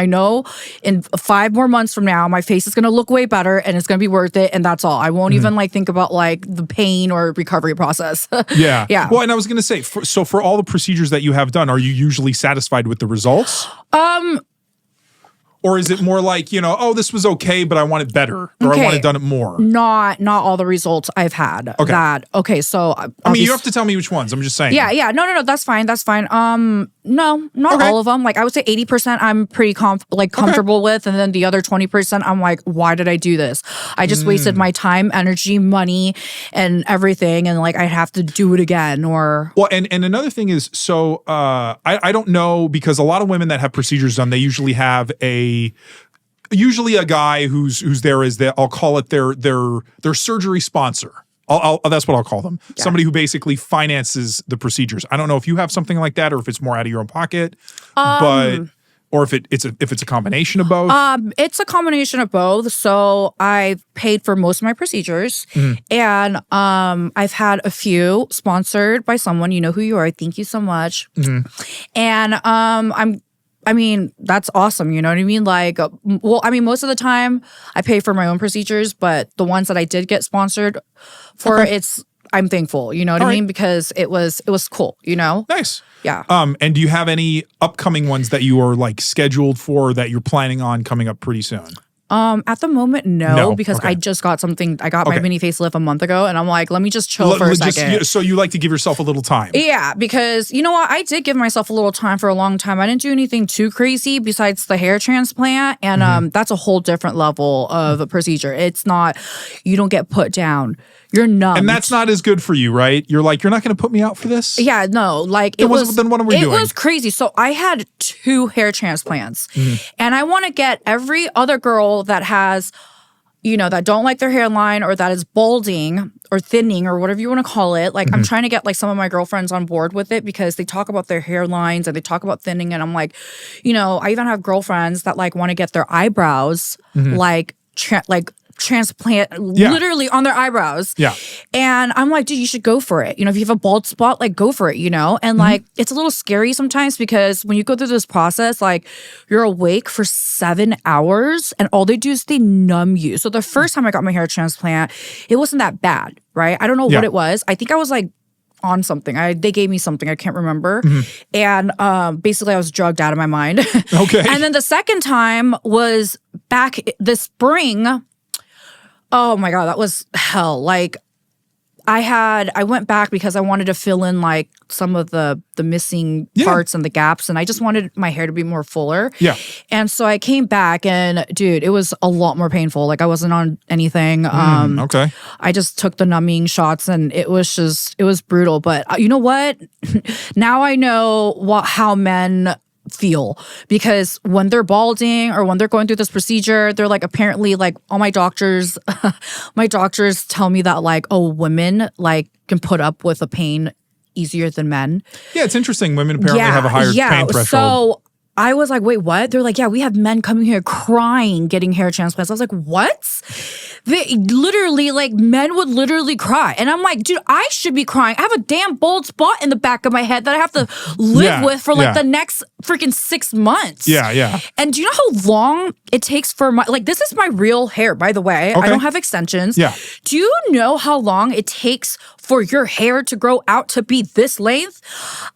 know in 5 more months from now, my face is gonna look way better and it's gonna be worth it. And that's all. I won't even like think about like the pain or recovery process. Yeah. Well, and I was gonna say, for all the procedures that you have done, are you usually satisfied with the results? Or is it more like, you know, oh, this was okay, but I want it better, or I want it done it more? Not all the results I've had. So I mean, you have to tell me which ones. I'm just saying. Yeah. No. That's fine. No, not all of them. Like I would say 80% I'm pretty comfortable with, and then the other 20% I'm like, why did I do this? I just wasted my time, energy, money, and everything, and like I'd have to do it again. Or well, and another thing is, so I don't know, because a lot of women that have procedures done, they usually have usually a guy who's there as I'll call it their surgery sponsor. That's what I'll call them. Yeah. Somebody who basically finances the procedures. I don't know if you have something like that, or if it's more out of your own pocket, or if it's a combination of both. It's a combination of both. So I've paid for most of my procedures, and I've had a few sponsored by someone. You know who you are. Thank you so much. And I mean, that's awesome. You know what I mean? Like, well, I mean, most of the time I pay for my own procedures, but the ones that I did get sponsored for, I'm thankful. You know what I mean? Because it was cool, you know? Nice. Yeah. And do you have any upcoming ones that you are like scheduled for, that you're planning on coming up pretty soon? At the moment, no, because I just got something. I got my mini facelift a month ago, and I'm like, let me just chill for a second. So you like to give yourself a little time? Yeah, because you know what? I did give myself a little time for a long time. I didn't do anything too crazy besides the hair transplant, and that's a whole different level of a procedure. It's not, you don't get put down. You're numb. And that's not as good for you, right? You're like, you're not going to put me out for this? Yeah, no. Like then what are we doing? It was crazy. So I had 2 hair transplants, and I want to get every other girl that has, you know, that don't like their hairline, or that is balding or thinning or whatever you want to call it. Like I'm trying to get like some of my girlfriends on board with it, because they talk about their hairlines and they talk about thinning, and I'm like, you know, I even have girlfriends that like want to get their eyebrows transplant literally on their eyebrows. Yeah. And I'm like, dude, you should go for it. You know, if you have a bald spot, like go for it, you know? And like, it's a little scary sometimes, because when you go through this process, like you're awake for 7 hours and all they do is they numb you. So the first time I got my hair transplant, it wasn't that bad, right? I don't know what it was. I think I was like on something. They gave me something. I can't remember. And basically I was drugged out of my mind. Okay. And then the second time was back this spring. Oh my God, that was hell. Like I went back because I wanted to fill in like some of the missing parts and the gaps, and I just wanted my hair to be more fuller. Yeah. And so I came back, and dude, it was a lot more painful. Like I wasn't on anything. Okay. I just took the numbing shots, and it was brutal. But you know what? Now I know how men feel, because when they're balding or when they're going through this procedure, they're like, apparently like all my doctors tell me that like, oh, women like can put up with the pain easier than men. Yeah, it's interesting. Women apparently have a higher pain threshold. So I was like, wait, what? They're like, yeah, we have men coming here crying, getting hair transplants. I was like, what? They literally, like, men would literally cry. And I'm like, dude, I should be crying. I have a damn bald spot in the back of my head that I have to live with for like the next freaking 6 months. Yeah. And do you know how long it takes for my, like, this is my real hair, by the way. I don't have extensions. Yeah. Do you know how long it takes for your hair to grow out to be this length?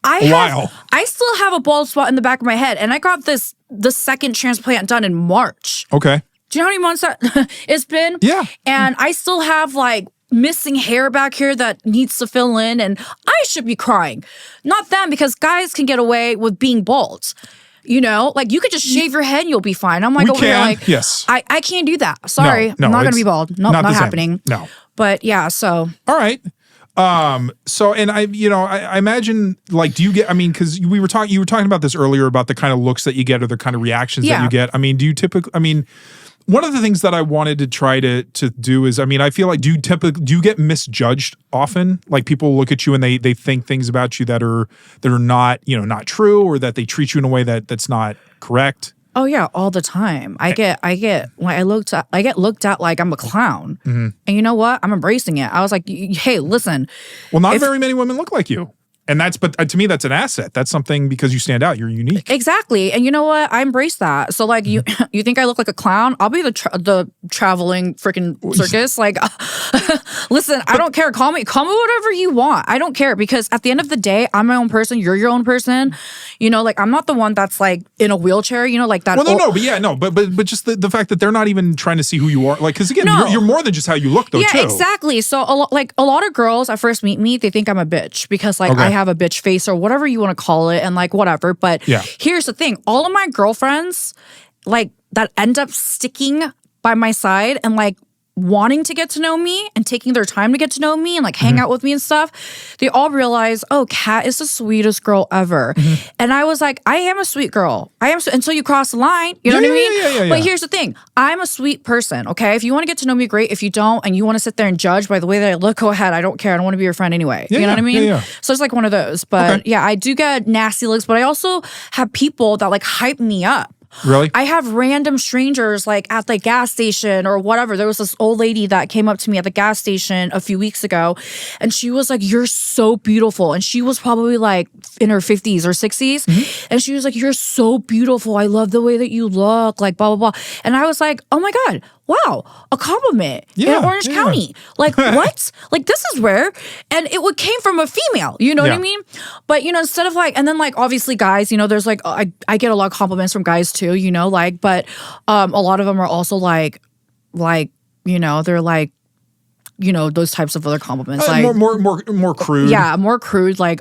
I still have a bald spot in the back of my head, and I got the second transplant done in March. Okay. Do you know how many months that it's been? Yeah. And I still have like missing hair back here that needs to fill in, and I should be crying. Not them, because guys can get away with being bald. You know, like you could just shave your head and you'll be fine. I'm like, yes. I can't do that. Sorry. No, I'm not going to be bald. Nope, not happening. No. But yeah, so. All right. So, and I imagine, like, do you get, I mean, cause you were talking about this earlier about the kind of looks that you get or the kind of reactions that you get. I mean, do you typically, one of the things that I wanted to try to do is, I feel like, do you get misjudged often? Like people look at you and they think things about you that are not, not true, or that they treat you in a way that's not correct? Oh yeah, all the time. I get looked at like I'm a clown. Mm-hmm. And you know what? I'm embracing it. I was like, hey, listen. Well, not very many women look like you. And but to me, that's an asset. That's something, because you stand out. You're unique. Exactly. And you know what? I embrace that. So like you think I look like a clown? I'll be the traveling freaking circus. Like, listen, I don't care. Call me whatever you want. I don't care, because at the end of the day, I'm my own person. You're your own person. Like I'm not the one that's like in a wheelchair, like that. Well, but just the fact that they're not even trying to see who you are. Like, because again, you're more than just how you look, though, too. Yeah, exactly. So a lot of girls at first meet me, they think I'm a bitch because like I have a bitch face or whatever you want to call it, and like whatever. But here's the thing: all of my girlfriends, like that end up sticking by my side and like wanting to get to know me and taking their time to get to know me and like hang out with me and stuff, they all realize, oh, Kat is the sweetest girl ever. And I was like, I am a sweet girl. I am until you cross the line. You know what I mean? But here's the thing. I'm a sweet person, okay? If you want to get to know me, great. If you don't and you want to sit there and judge by the way that I look, go ahead. I don't care. I don't want to be your friend anyway. You know what I mean? So it's like one of those. But yeah, I do get nasty looks, but I also have people that like hype me up. Really? I have random strangers like at the gas station or whatever. There was this old lady that came up to me at the gas station a few weeks ago, and she was like, "You're so beautiful." And she was probably like in her 50s or 60s. And she was like, "You're so beautiful. I love the way that you look," like blah, blah, blah. And I was like, oh my God, wow, a compliment in Orange County. Like, what? Like, this is rare. And it came from a female, you know what I mean? But, instead of like, and then like, obviously guys, there's like, I get a lot of compliments from guys too, like, but a lot of them are also like, they're like, those types of other compliments. Like more crude. Yeah, more crude, like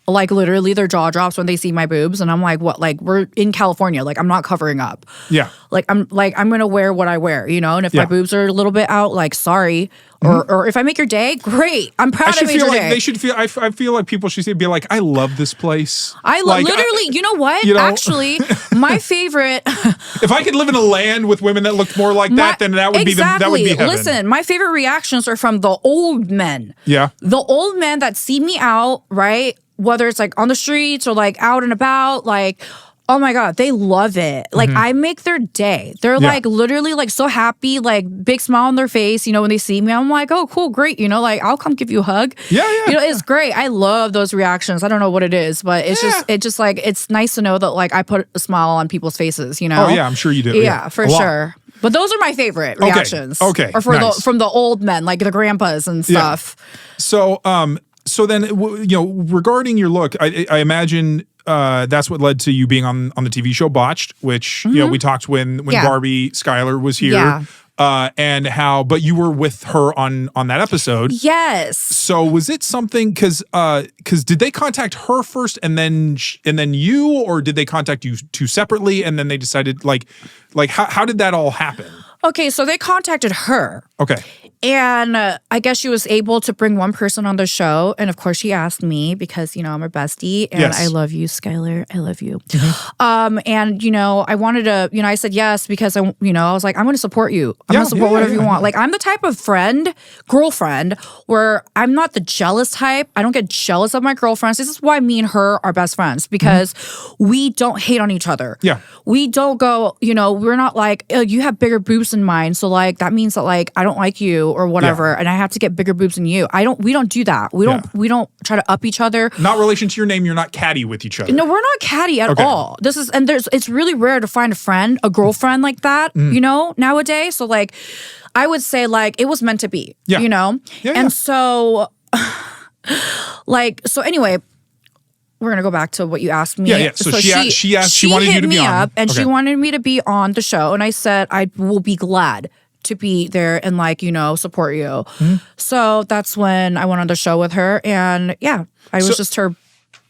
literally their jaw drops when they see my boobs, and I'm like, what? Like, we're in California. Like, I'm not covering up. Yeah. Like I'm gonna wear what I wear, and if my boobs are a little bit out, like, sorry. Or if I make your day, great. I'm proud I made your day. They should feel. I feel like people should be like, I love this place. Literally. You know what? Actually, my favorite. If I could live in a land with women that looked more like that, then that would be that would be heaven. Listen, my favorite reactions are from the old men. Yeah. The old men that see me out, right? Whether it's like on the streets or like out and about, like, oh my God, they love it. Like, I make their day. They're like literally like so happy, like big smile on their face, when they see me. I'm like, oh, cool, great. Like, I'll come give you a hug. Yeah. It's great. I love those reactions. I don't know what it is, but it's just like, it's nice to know that like I put a smile on people's faces, Oh yeah, I'm sure you do. Yeah, for sure. But those are my favorite reactions. Okay. Or from the old men, like the grandpas and stuff. Yeah. So then, regarding your look, I imagine that's what led to you being on the TV show Botched, which we talked when Barbie Schuyler was here. Yeah. But you were with her on that episode. Yes. So was it something, because did they contact her first and then you, or did they contact you two separately and then they decided like how did that all happen? Okay, so they contacted her. Okay. And I guess she was able to bring one person on the show. And of course, she asked me because, I'm her bestie. And Yes. I love you, Skylar. I love you. And, I wanted to, I said yes because I was like, I'm going to support you. I'm going to support whatever you want. Like, I'm the type of girlfriend, where I'm not the jealous type. I don't get jealous of my girlfriends. This is why me and her are best friends, because we don't hate on each other. Yeah. We don't go, we're not like, oh, you have bigger boobs than mine. So like, that means that like, I don't like you or whatever. And I have to get bigger boobs than you. We don't do that. We don't try to up each other. Not relation to your name. You're not catty with each other. No, we're not catty at all. It's really rare to find a girlfriend like that, nowadays. So like, I would say like, it was meant to be, And so so anyway, we're going to go back to what you asked me. Yeah. So she asked, she wanted you to be on. Up and she wanted me to be on the show. And I said, I will be glad to be there and like, support you. So that's when I went on the show with her. And I was just her.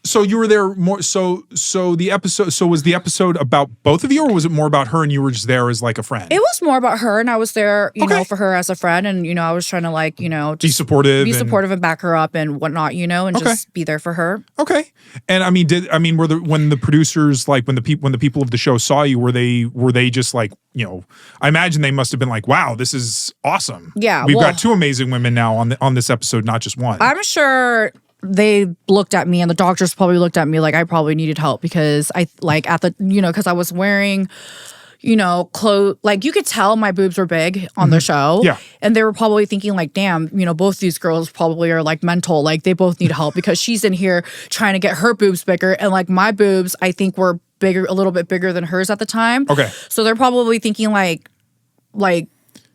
So you were there more. So the episode. So was the episode about both of you, or was it more about her and you were just there as like a friend? It was more about her, and I was there, for her as a friend, and I was trying to like, just be supportive, and back her up and whatnot, and just be there for her. Okay. And when the producers, like when the people of the show saw you, were they just like, I imagine they must have been like, wow, this is awesome. Yeah, we've got two amazing women now on this episode, not just one. I'm sure they looked at me, and the doctors probably looked at me like I probably needed help because I like at the because I was wearing clothes, like you could tell my boobs were big on the show. Yeah. And they were probably thinking like, damn, both these girls probably are like mental, like they both need help because she's in here trying to get her boobs bigger, and like my boobs I think were bigger, a little bit bigger than hers at the time. Okay. So they're probably thinking like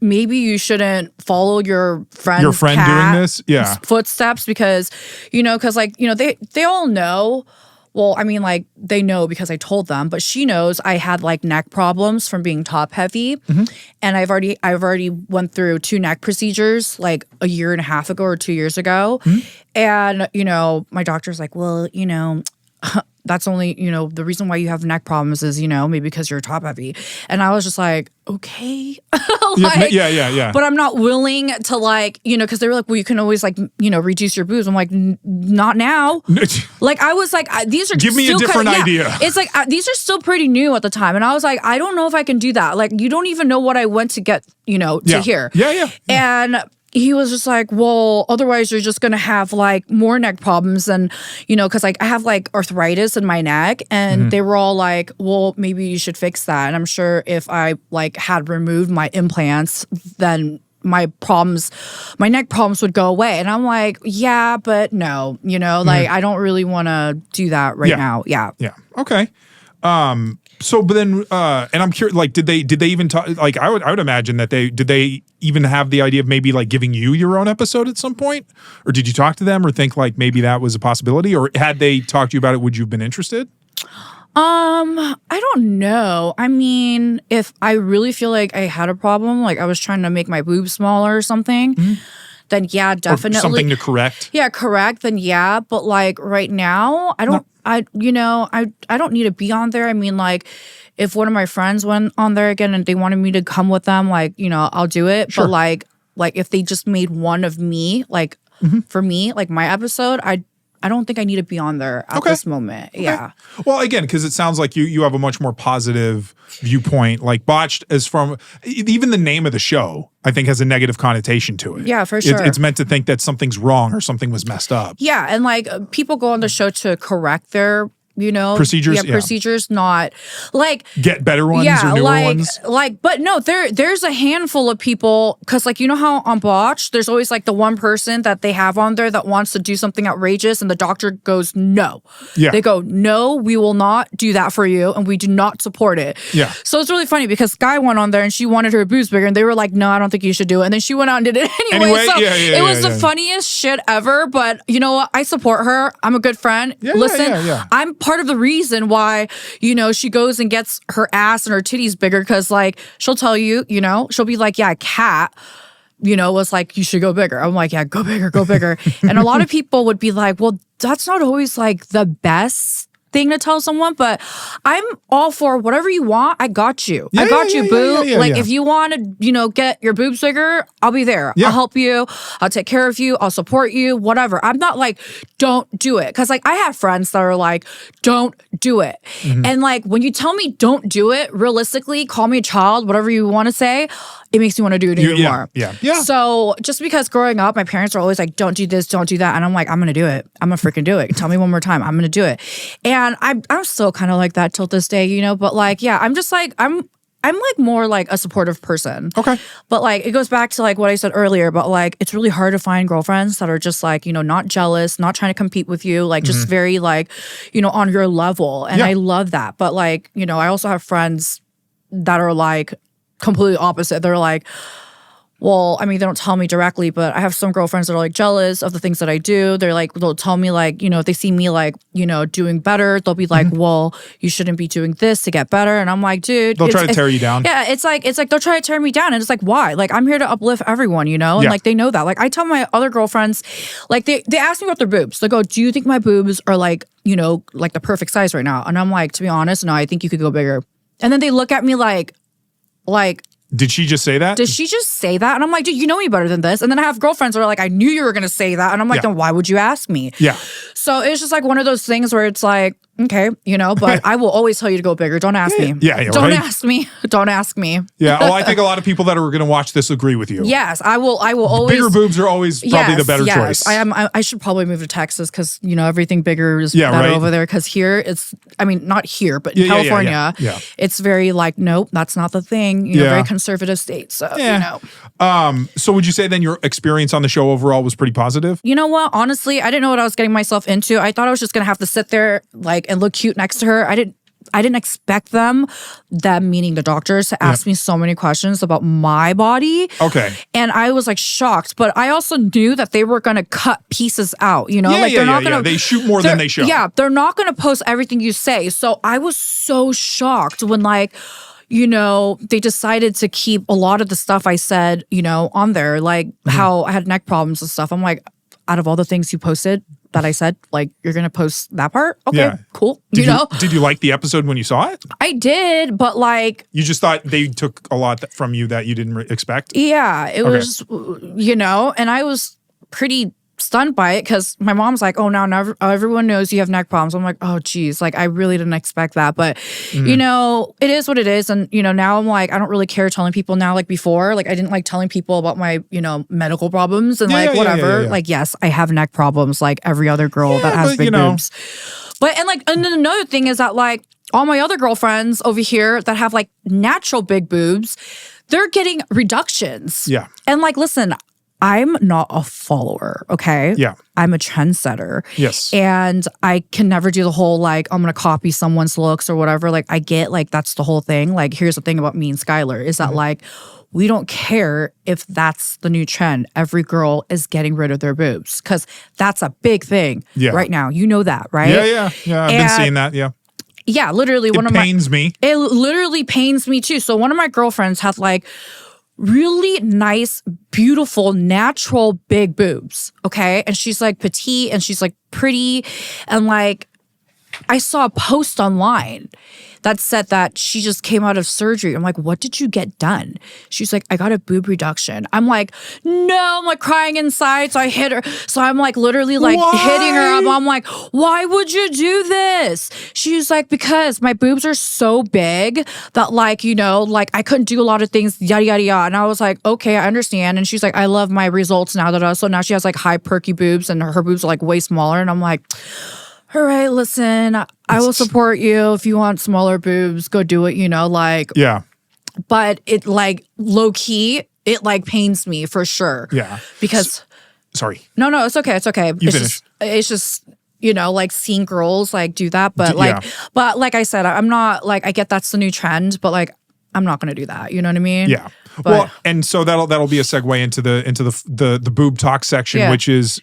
maybe you shouldn't follow your friend doing this, footsteps because they all know. Well, I mean, like they know because I told them, but she knows I had like neck problems from being top heavy, and I've already went through 2 neck procedures like a year and a half ago or 2 years ago, and my doctor's like, well, that's only, the reason why you have neck problems is, maybe because you're top heavy. And I was just like, okay. Yeah. But I'm not willing to like, because they were like, well, you can always like, reduce your boobs. I'm like, not now. Like, I was like, these are Give me a different idea. It's like, these are still pretty new at the time. And I was like, I don't know if I can do that. Like, you don't even know what I went to get, to here. Yeah. And he was just like, well, otherwise you're just going to have like more neck problems. And, because like I have like arthritis in my neck, and they were all like, well, maybe you should fix that. And I'm sure if I like had removed my implants, then my neck problems would go away. And I'm like, yeah, but no, like I don't really want to do that right now. Yeah. Okay. So, but then, and I'm curious, like, did they even talk? Like, I would imagine that did they even have the idea of maybe like giving you your own episode at some point, or did you talk to them or think like maybe that was a possibility, or had they talked to you about it, would you have been interested? I don't know. I mean, if I really feel like I had a problem, like I was trying to make my boobs smaller or something, then yeah, definitely. Or something to correct. Yeah, correct. Then yeah, but like right now, I don't. I don't need to be on there. I mean, like, if one of my friends went on there again and they wanted me to come with them, like, I'll do it. Sure. But like if they just made one of me, like for me, like my episode, I don't think I need to be on there at this moment. Okay. Yeah. Well, again, because it sounds like you have a much more positive viewpoint. Like Botched is from even the name of the show, I think has a negative connotation to it. Yeah, for sure. It's meant to think that something's wrong or something was messed up. Yeah, and like people go on the show to correct their procedures. Yeah, procedures, not like get better ones or newer ones. But no, there's a handful of people, because like how on Botched, there's always like the one person that they have on there that wants to do something outrageous, and the doctor goes no. Yeah. They go, no, we will not do that for you, and we do not support it. Yeah. So it's really funny because Sky went on there and she wanted her boobs bigger, and they were like, no, I don't think you should do it, and then she went out and did it anyway. So it was the funniest shit ever. But you know what? I support her. I'm a good friend. Listen, I'm part of the reason why, she goes and gets her ass and her titties bigger, because like she'll tell you, she'll be like, yeah, Kat, was like, you should go bigger. I'm like, yeah, go bigger. And a lot of people would be like, well, that's not always like the best thing to tell someone, but I'm all for whatever you want. I got you. Yeah, I got you, boo. yeah. If you want to, get your boobs bigger, I'll be there. Yeah. I'll help you. I'll take care of you. I'll support you, whatever. I'm not like, don't do it. Cause I have friends that are like, don't do it. Mm-hmm. And when you tell me don't do it, realistically, call me a child, whatever you want to say, it makes me want to do it even more. Yeah. So just because growing up, my parents are always like, don't do this, don't do that. And I'm like, I'm going to do it. I'm going to freaking do it. Tell me one more time. I'm going to do it. And I'm still kind of like that till this day, but I'm just like, I'm more like a supportive person. Okay. But it goes back to what I said earlier, but it's really hard to find girlfriends that are just not jealous, not trying to compete with you, just very on your level. And I love that. But I also have friends that are completely opposite. They're like, well, I mean, they don't tell me directly, but I have some girlfriends that are jealous of the things that I do. They're they'll tell me if they see me doing better, they'll be like, well, you shouldn't be doing this to get better. And I'm like, dude. They'll try to tear you down. Yeah, it's like they'll try to tear me down. And it's why? I'm here to uplift everyone, And they know that. I tell my other girlfriends, they ask me about their boobs. They go, do you think my boobs are the perfect size right now? And I'm like, to be honest, no, I think you could go bigger. And then they look at me like, did she just say that? Did she just say that? And I'm like, dude, you know me better than this. And then I have girlfriends that are like, I knew you were going to say that. And I'm like, then why would you ask me? Yeah. So it's just one of those things where it's like, okay, but I will always tell you to go bigger. Don't ask me. Yeah, Don't right? ask me. Don't ask me. Yeah. Well, I think a lot of people that are going to watch this agree with you. Yes, I will always. Bigger boobs are always probably the better choice. I should probably move to Texas because, everything bigger is better over there. Because here it's, not here, but in California, it's very nope, that's not the thing. Very conservative state. So, So would you say then your experience on the show overall was pretty positive? You know what? Honestly, I didn't know what I was getting myself into. I thought I was just going to have to sit there and look cute next to her. I didn't expect them meaning the doctors, to ask me so many questions about my body. Okay. And I was shocked, but I also knew that they were going to cut pieces out, they're not going to. They shoot more than they show. Yeah, they're not going to post everything you say. So I was so shocked when they decided to keep a lot of the stuff I said, on there, how I had neck problems and stuff. I'm like, out of all the things you posted that I said, you're going to post that part? Okay, cool. Did you like the episode when you saw it? I did, but you just thought they took a lot from you that you didn't expect? Yeah, it was, and I was pretty stunned by it because my mom's like, oh, now everyone knows you have neck problems. I'm like, oh, geez, I really didn't expect that. But, it is what it is. And, now I'm like, I don't really care telling people now before. I didn't like telling people about my, medical problems and whatever. Yeah. Yes, I have neck problems like every other girl that has big boobs. But, and then another thing is that all my other girlfriends over here that have natural big boobs, they're getting reductions. Yeah. And listen, I'm not a follower, okay? Yeah. I'm a trendsetter. Yes. And I can never do the whole I'm going to copy someone's looks or whatever. I get that's the whole thing. Here's the thing about me and Skylar is that we don't care if that's the new trend. Every girl is getting rid of their boobs because that's a big thing right now. You know that, right? Yeah. I've been seeing that, yeah. Yeah, literally. It pains me. It literally pains me too. So one of my girlfriends had really nice, beautiful, natural big boobs, okay? And she's petite and she's pretty. And I saw a post online that said that she just came out of surgery. I'm like, what did you get done? She's like, I got a boob reduction. I'm like, no, I'm crying inside. So I hit her. So I'm literally hitting her up. I'm like, why would you do this? She's like, because my boobs are so big that I couldn't do a lot of things, yada, yada, yada. And I was like, okay, I understand. And she's like, I love my results now that so now she has high perky boobs and her boobs are way smaller. And I'm like, all right, listen, I will support you. If you want smaller boobs, go do it, Yeah. But it low key, it pains me for sure. Yeah. Because. Sorry. No, it's okay. It's okay. You finish. It's just, seeing girls do that. But but like I said, I'm not I get that's the new trend, but I'm not going to do that. You know what I mean? Yeah. But, well, and so that'll be a segue into the boob talk section, which is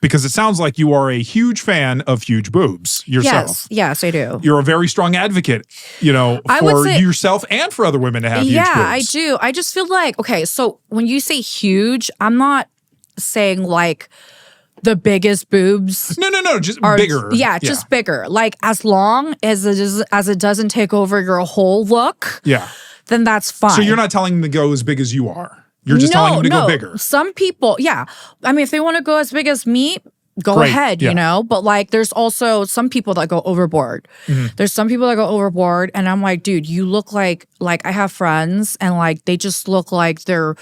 because it sounds like you are a huge fan of huge boobs yourself. Yes, I do. You're a very strong advocate, for yourself and for other women to have huge boobs. Yeah, I do. I just feel okay, so when you say huge, I'm not saying the biggest boobs. No, just bigger. Yeah, just bigger. Like as long as it doesn't take over your whole look. Yeah. Then that's fine. So you're not telling them to go as big as you are. You're just telling them to go bigger. Some people, yeah. I mean, if they want to go as big as me, go ahead, you know? But like, there's also some people that go overboard. There's some people that go overboard, and I'm like, dude, you look like I have friends, and like, they just look like they're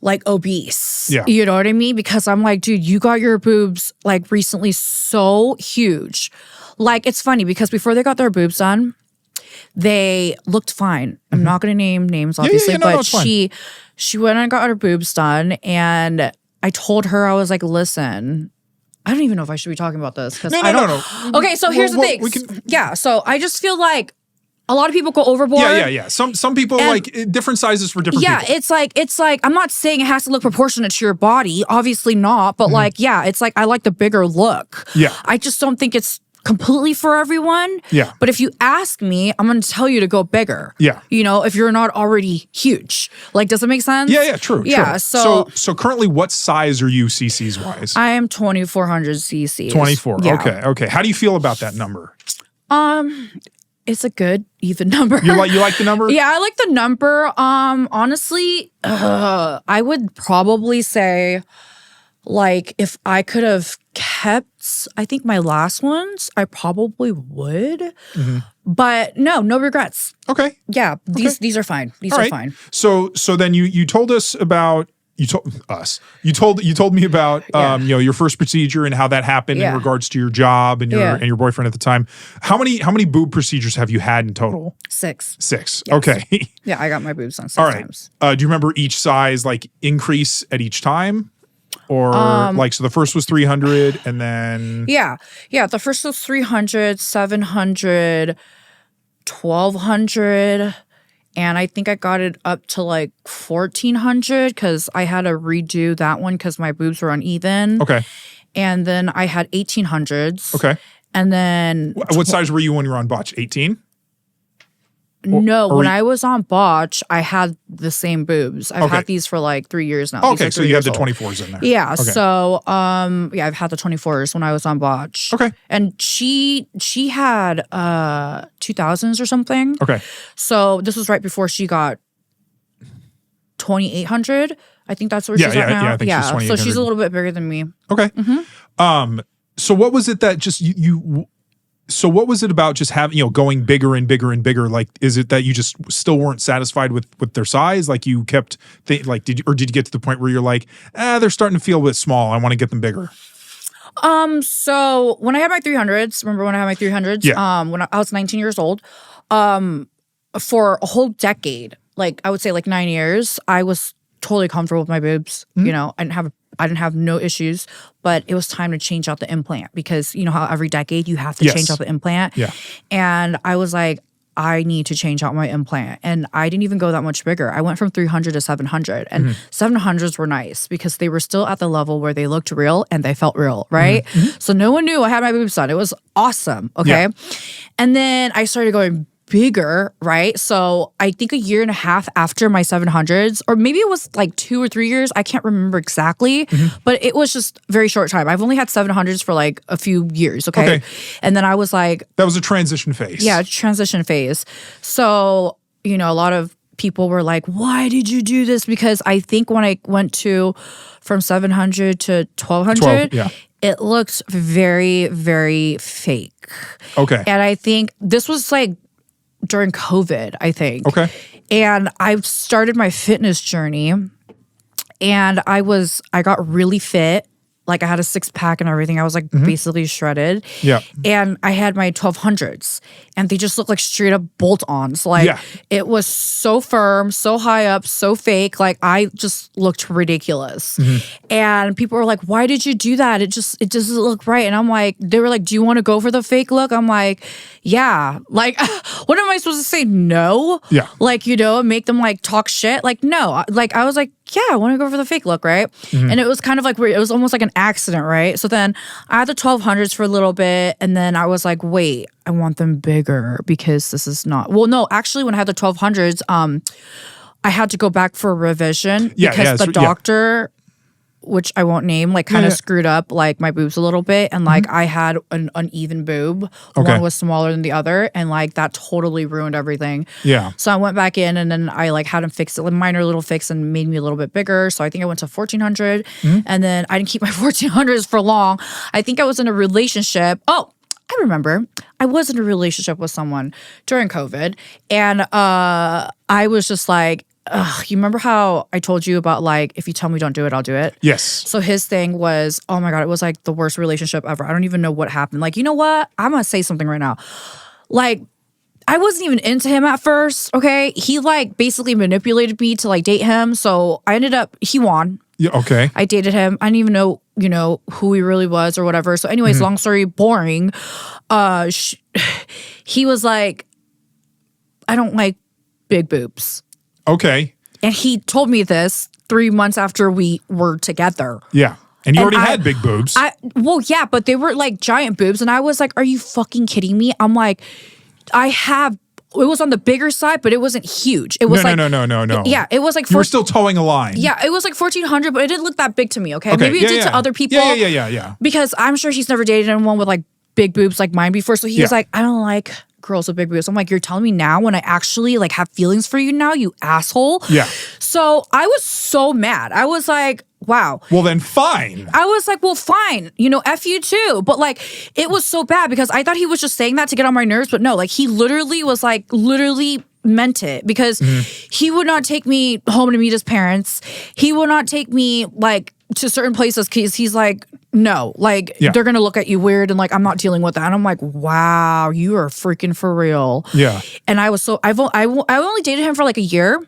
like obese. Yeah. You know what I mean? Because I'm like, dude, you got your boobs like recently so huge. Like, it's funny because before they got their boobs done, they looked fine. I'm not going to name names, obviously, but she went and got her boobs done, and I told her, I was like, listen, I don't even know if I should be talking about this. No. Okay, so here's the thing. Yeah, so I just feel like a lot of people go overboard. Yeah. Some people like different sizes for different people. Yeah, it's like I'm not saying it has to look proportionate to your body. Obviously not. But like, yeah, it's like I like the bigger look. Yeah. I just don't think it's completely for everyone. Yeah. But if you ask me, I'm going to tell you to go bigger. Yeah. You know, if you're not already huge. Like, does it make sense? Yeah, true. Yeah, true. So currently, what size are you CCs wise? I am 2,400 cc's. 24. Yeah. Okay. How do you feel about that number? It's a good even number. You like the number? Yeah, I like the number. Honestly, I would probably say, like, if I could have kept, I think my last ones, I probably would. But no regrets. Okay. Yeah, these are fine. These are fine. So then you told us about. You told me about your first procedure and how that happened in regards to your job and your boyfriend at the time. How many boob procedures have you had in total? 6. 6. Yes. Okay. Yeah, I got my boobs done 6 times. Do you remember each size like increase at each time? Or so the first was 300 and then Yeah, the first was 300, 700, 1,200. And I think I got it up to like 1,400 because I had to redo that one because my boobs were uneven. Okay. And then I had 1,800s. Okay. And then what size were you when you were on botch? 18? No, when I was on botch, I had the same boobs. I've had these for like 3 years now. Okay, so you have the 24s in there. Yeah. Okay. So I've had the 24s when I was on botch. Okay. And she had 2000s or something. Okay. So this was right before she got 2,800. I think that's where she's at now. Yeah, I think she's 2,800. So she's a little bit bigger than me. Okay. So what was it that just So what was it about just having, going bigger and bigger and bigger? Like, is it that you just still weren't satisfied with their size? Like you kept did you get to the point where you're like, they're starting to feel a bit small. I want to get them bigger. So when I had my 300s, remember when I had my 300s? Yeah. When I was 19 years old, for a whole decade, like I would say like 9 years, I was totally comfortable with my boobs. You know, I didn't have no issues, but it was time to change out the implant because you know how every decade you have to change out the implant. Yeah. And I was like, I need to change out my implant. And I didn't even go that much bigger. I went from 300 to 700. And 700s were nice because they were still at the level where they looked real and they felt real, right? So no one knew I had my boobs done. It was awesome, okay? Yeah. And then I started going bigger, right? So I think a year and a half after my 700s, or maybe it was like 2 or 3 years, I can't remember exactly, but it was just very short time. I've only had 700s for like a few years, okay? And then I was like... That was a transition phase. Yeah, transition phase. So, a lot of people were like, why did you do this? Because I think when I went from 700 to 1,200, it looked very, very fake. Okay. And I think this was like during COVID, I think. Okay. And I started my fitness journey and I got really fit. Like I had a 6-pack and everything. I was like basically shredded. Yeah. And I had my 1,200s and they just looked like straight up bolt-ons. Like it was so firm, so high up, so fake. Like I just looked ridiculous. And people were like, why did you do that? It doesn't look right. And I'm like, they were like, do you want to go for the fake look? I'm like, yeah. Like, what am I supposed to say? No. Yeah. Like, make them like talk shit. Like, no. Like I was like, yeah, I want to go for the fake look, right? And it was kind of like weird. It was almost like an accident, right? So then I had the 1,200s for a little bit, and then I was like, wait, I want them bigger because this is not... Well, no, actually, when I had the 1,200s, I had to go back for a revision because the doctor which I won't name, like kind of screwed up like my boobs a little bit. And like I had an uneven boob. Okay. One was smaller than the other. And like that totally ruined everything. Yeah. So I went back in and then I like had him fix it, like minor little fix and made me a little bit bigger. So I think I went to 1400 and then I didn't keep my 1400s for long. I think I was in a relationship. Oh, I remember I was in a relationship with someone during COVID and I was just like, you remember how I told you about like, if you tell me don't do it, I'll do it? Yes. So his thing was, oh my God, it was like the worst relationship ever. I don't even know what happened. Like, you know what? I'm going to say something right now. Like, I wasn't even into him at first, okay? He like basically manipulated me to like date him. So I ended up, he won. Yeah, okay. I dated him. I didn't even know, you know, who he really was or whatever. So anyways, long story, boring. He was like, I don't like big boobs. Okay. And he told me this 3 months after we were together. Yeah. And you already had big boobs. Well, yeah, but they were like giant boobs. And I was like, are you fucking kidding me? I'm like, it was on the bigger side, but it wasn't huge. It was no. Yeah, it was like you were still towing a line. Yeah, it was like 1400, but it didn't look that big to me, okay? Maybe it did to other people. Yeah. Because I'm sure he's never dated anyone with like big boobs like mine before. So he was like, I don't like girls with big boobs. I'm like, you're telling me now when I actually like have feelings for you now, you asshole? Yeah. So I was so mad. I was like, wow. Well, then fine. I was like, well, fine. You know, F you too. But like, it was so bad because I thought he was just saying that to get on my nerves. But no, like he literally was like, literally meant it because he would not take me home to meet his parents. He would not take me like to certain places because he's like, no, like they're going to look at you weird and like, I'm not dealing with that. And I'm like, wow, you are freaking for real. Yeah. And I was so, I only dated him for like a year.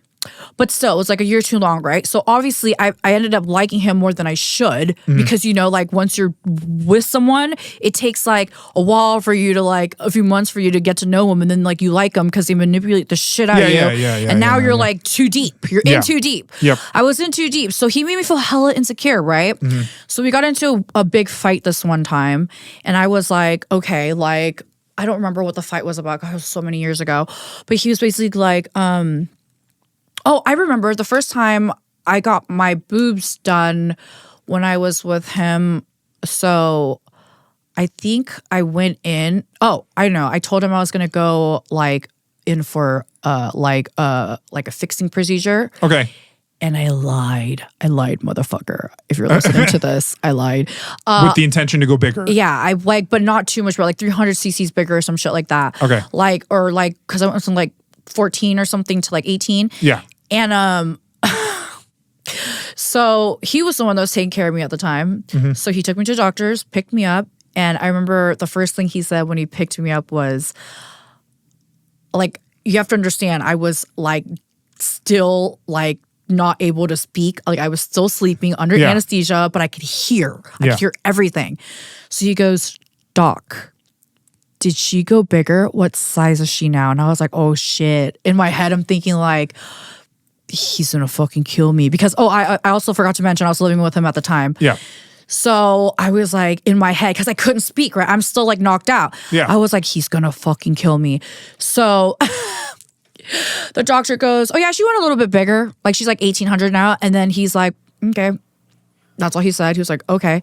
But still, it was like a year too long, right? So obviously, I ended up liking him more than I should because, you know, like once you're with someone, it takes like a while for you to like a few months for you to get to know him. And then like you like them because they manipulate the shit out of you. And now you're like too deep. You're in too deep. Yep. I was in too deep. So he made me feel hella insecure, right? So we got into a big fight this one time. And I was like, okay, like, I don't remember what the fight was about. God, it was so many years ago. But he was basically like, oh, I remember the first time I got my boobs done when I was with him. So I think I went in. Oh, I know. I told him I was going to go like in for like a fixing procedure. Okay. And I lied. Motherfucker. If you're listening to this, I lied. With the intention to go bigger. Yeah, I like, but not too much, but like 300 cc's bigger or some shit like that. Okay. Like, or like, because I went from like 14 or something to like 18. Yeah. And so he was the one that was taking care of me at the time. So he took me to doctors, picked me up. And I remember the first thing he said when he picked me up was like, you have to understand, I was like still like not able to speak. Like I was still sleeping under anesthesia, but I could hear. I could hear everything. So he goes, Doc, did she go bigger? What size is she now? And I was like, oh shit. In my head, I'm thinking like, he's gonna fucking kill me. Because, I also forgot to mention I was living with him at the time. Yeah. So I was like in my head, because I couldn't speak, right? I'm still like knocked out. Yeah. I was like, he's gonna fucking kill me. So the doctor goes, oh yeah, she went a little bit bigger. Like she's like 1800 now. And then he's like, okay. That's all he said. He was like, okay.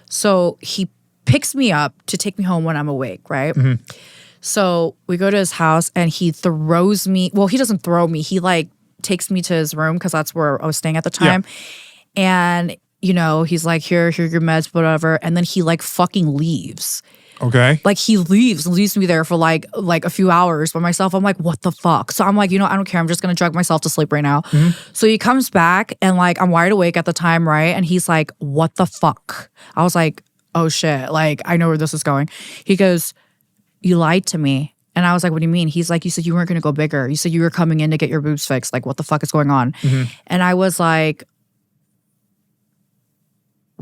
So he picks me up to take me home when I'm awake, right? So we go to his house and he throws me. Well, he doesn't throw me. He like takes me to his room because that's where I was staying at the time. And, you know, he's like, here are your meds, whatever. And then he like fucking leaves. Okay. Like he leaves me there for like a few hours by myself. I'm like, what the fuck? So I'm like, you know, I don't care. I'm just going to drug myself to sleep right now. So he comes back and like, I'm wide awake at the time, right? And he's like, what the fuck? I was like, oh shit. Like, I know where this is going. He goes, you lied to me. And I was like, what do you mean? He's like, you said you weren't going to go bigger. You said you were coming in to get your boobs fixed. Like, what the fuck is going on? And I was like,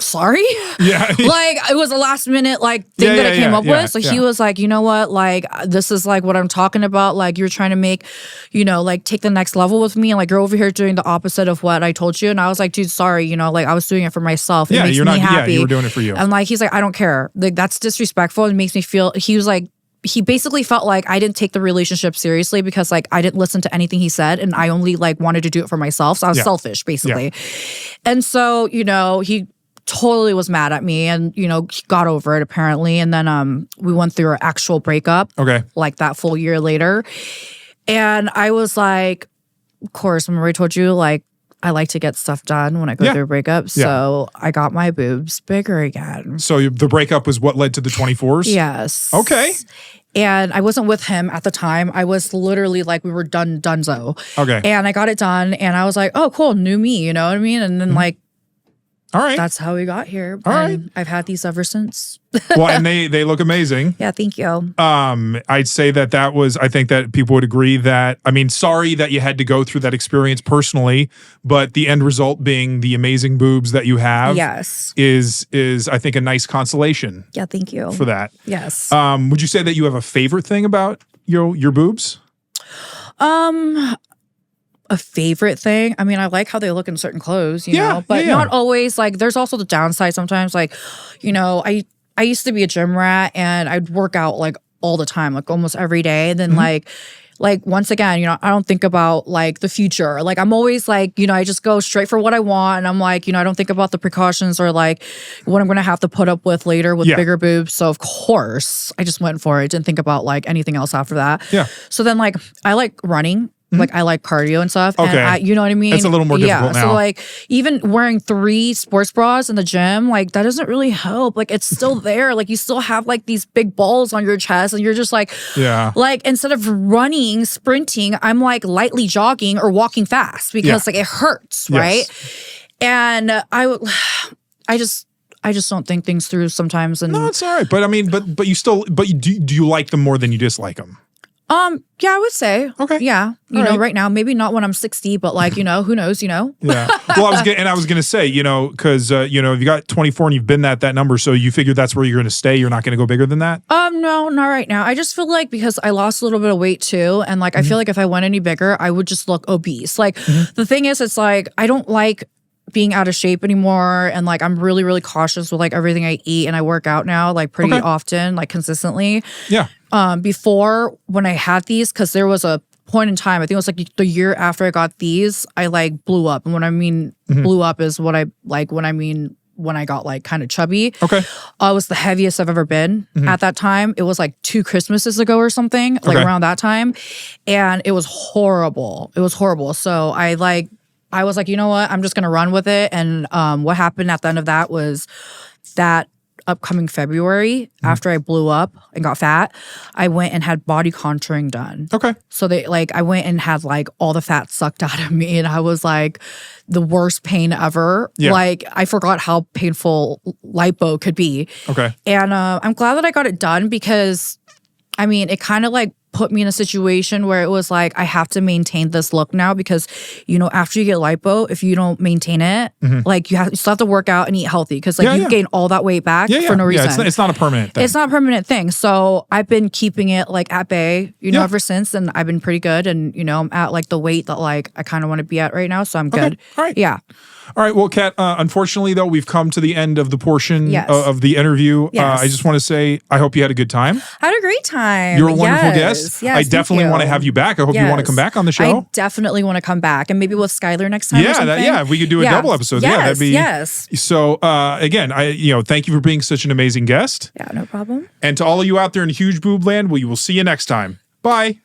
sorry? Yeah. Like, it was a last minute like thing that I came up with. So he was like, you know what? Like, this is like what I'm talking about. Like, you're trying to make, you know, like take the next level with me. And like, you're over here doing the opposite of what I told you. And I was like, dude, sorry. You know, like I was doing it for myself. It makes me happy. Yeah, you were doing it for you. And like, he's like, I don't care. Like, that's disrespectful. It makes me feel, he was like, he basically felt like I didn't take the relationship seriously because like I didn't listen to anything he said and I only like wanted to do it for myself. So I was selfish basically. And so, you know, he totally was mad at me and, he got over it apparently. And then we went through our actual breakup. Okay. Like that full year later. And I was like, of course, remember I told you, like, I like to get stuff done when I go through a breakup. So I got my boobs bigger again. So the breakup was what led to the 24s? Yes. Okay. And I wasn't with him at the time. I was literally like, we were donezo. Okay. And I got it done. And I was like, oh, cool. New me. You know what I mean? And then like, all right. that's how we got here. All and right. I've had these ever since. Well, and they look amazing. Yeah, thank you. I'd say that was, I think that people would agree that, I mean, sorry that you had to go through that experience personally, but the end result being the amazing boobs that you have is I think a nice consolation. Yeah, thank you. For that. Yes. Would you say that you have a favorite thing about your boobs? A favorite thing? I mean, I like how they look in certain clothes, you know, but not always. Like, there's also the downside sometimes. Like, I used to be a gym rat and I'd work out like all the time, like almost every day. And then like once again, I don't think about like the future. Like I'm always like, I just go straight for what I want. And I'm like, I don't think about the precautions or like what I'm going to have to put up with later with bigger boobs. So of course I just went for it. Didn't think about like anything else after that. Yeah. So then like I like running. Like I like cardio and stuff. Okay. And you know what I mean? It's a little more difficult now. So like even wearing 3 sports bras in the gym, like that doesn't really help. Like it's still there. Like you still have like these big balls on your chest and you're just like, like instead of running, sprinting, I'm like lightly jogging or walking fast because like it hurts, right? And I just don't think things through sometimes. And no, it's all right. But I mean, but you still, do you like them more than you dislike them? Yeah, I would say. Okay. Yeah. You know, right now, maybe not when I'm 60, but like, who knows, Yeah. Well, I was going to say, because, if you got 24 and you've been that number, so you figure that's where you're going to stay. You're not going to go bigger than that? No, not right now. I just feel like because I lost a little bit of weight too. And like, I feel like if I went any bigger, I would just look obese. Like the thing is, it's like, I don't like being out of shape anymore. And like, I'm really, really cautious with like everything I eat. And I work out now like pretty often, like consistently. Yeah. Before when I had these, because there was a point in time, I think it was like the year after I got these, I like blew up. And when I mean blew up is what I like when I mean when I got like kind of chubby. Okay. I was the heaviest I've ever been at that time. It was like 2 Christmases ago or something, like around that time. And it was horrible. It was horrible. So I was like, you know what? I'm just going to run with it. And what happened at the end of that was that upcoming February, after I blew up and got fat, I went and had body contouring done. Okay. So I went and had like all the fat sucked out of me and I was like the worst pain ever. Yeah. Like I forgot how painful lipo could be. Okay. And I'm glad that I got it done because I mean, it kind of like put me in a situation where it was like, I have to maintain this look now because, after you get lipo, if you don't maintain it, like you still have to work out and eat healthy because like you gain all that weight back for no reason. Yeah, it's not a permanent thing. It's not a permanent thing. So I've been keeping it like at bay, ever since. And I've been pretty good. And, I'm at like the weight that like I kind of want to be at right now. So I'm good. All right. Yeah. All right. Well, Kat, unfortunately, though, we've come to the end of the portion of the interview. Yes. I just want to say I hope you had a good time. I had a great time. You're a wonderful guest. Yes, I definitely want to have you back. I hope you want to come back on the show. I definitely want to come back. And maybe with Skylar next time or something. If we could do a double episode. Yes, that'd be... Yes. So, again, thank you for being such an amazing guest. Yeah, no problem. And to all of you out there in Huge Boob Land, we will see you next time. Bye.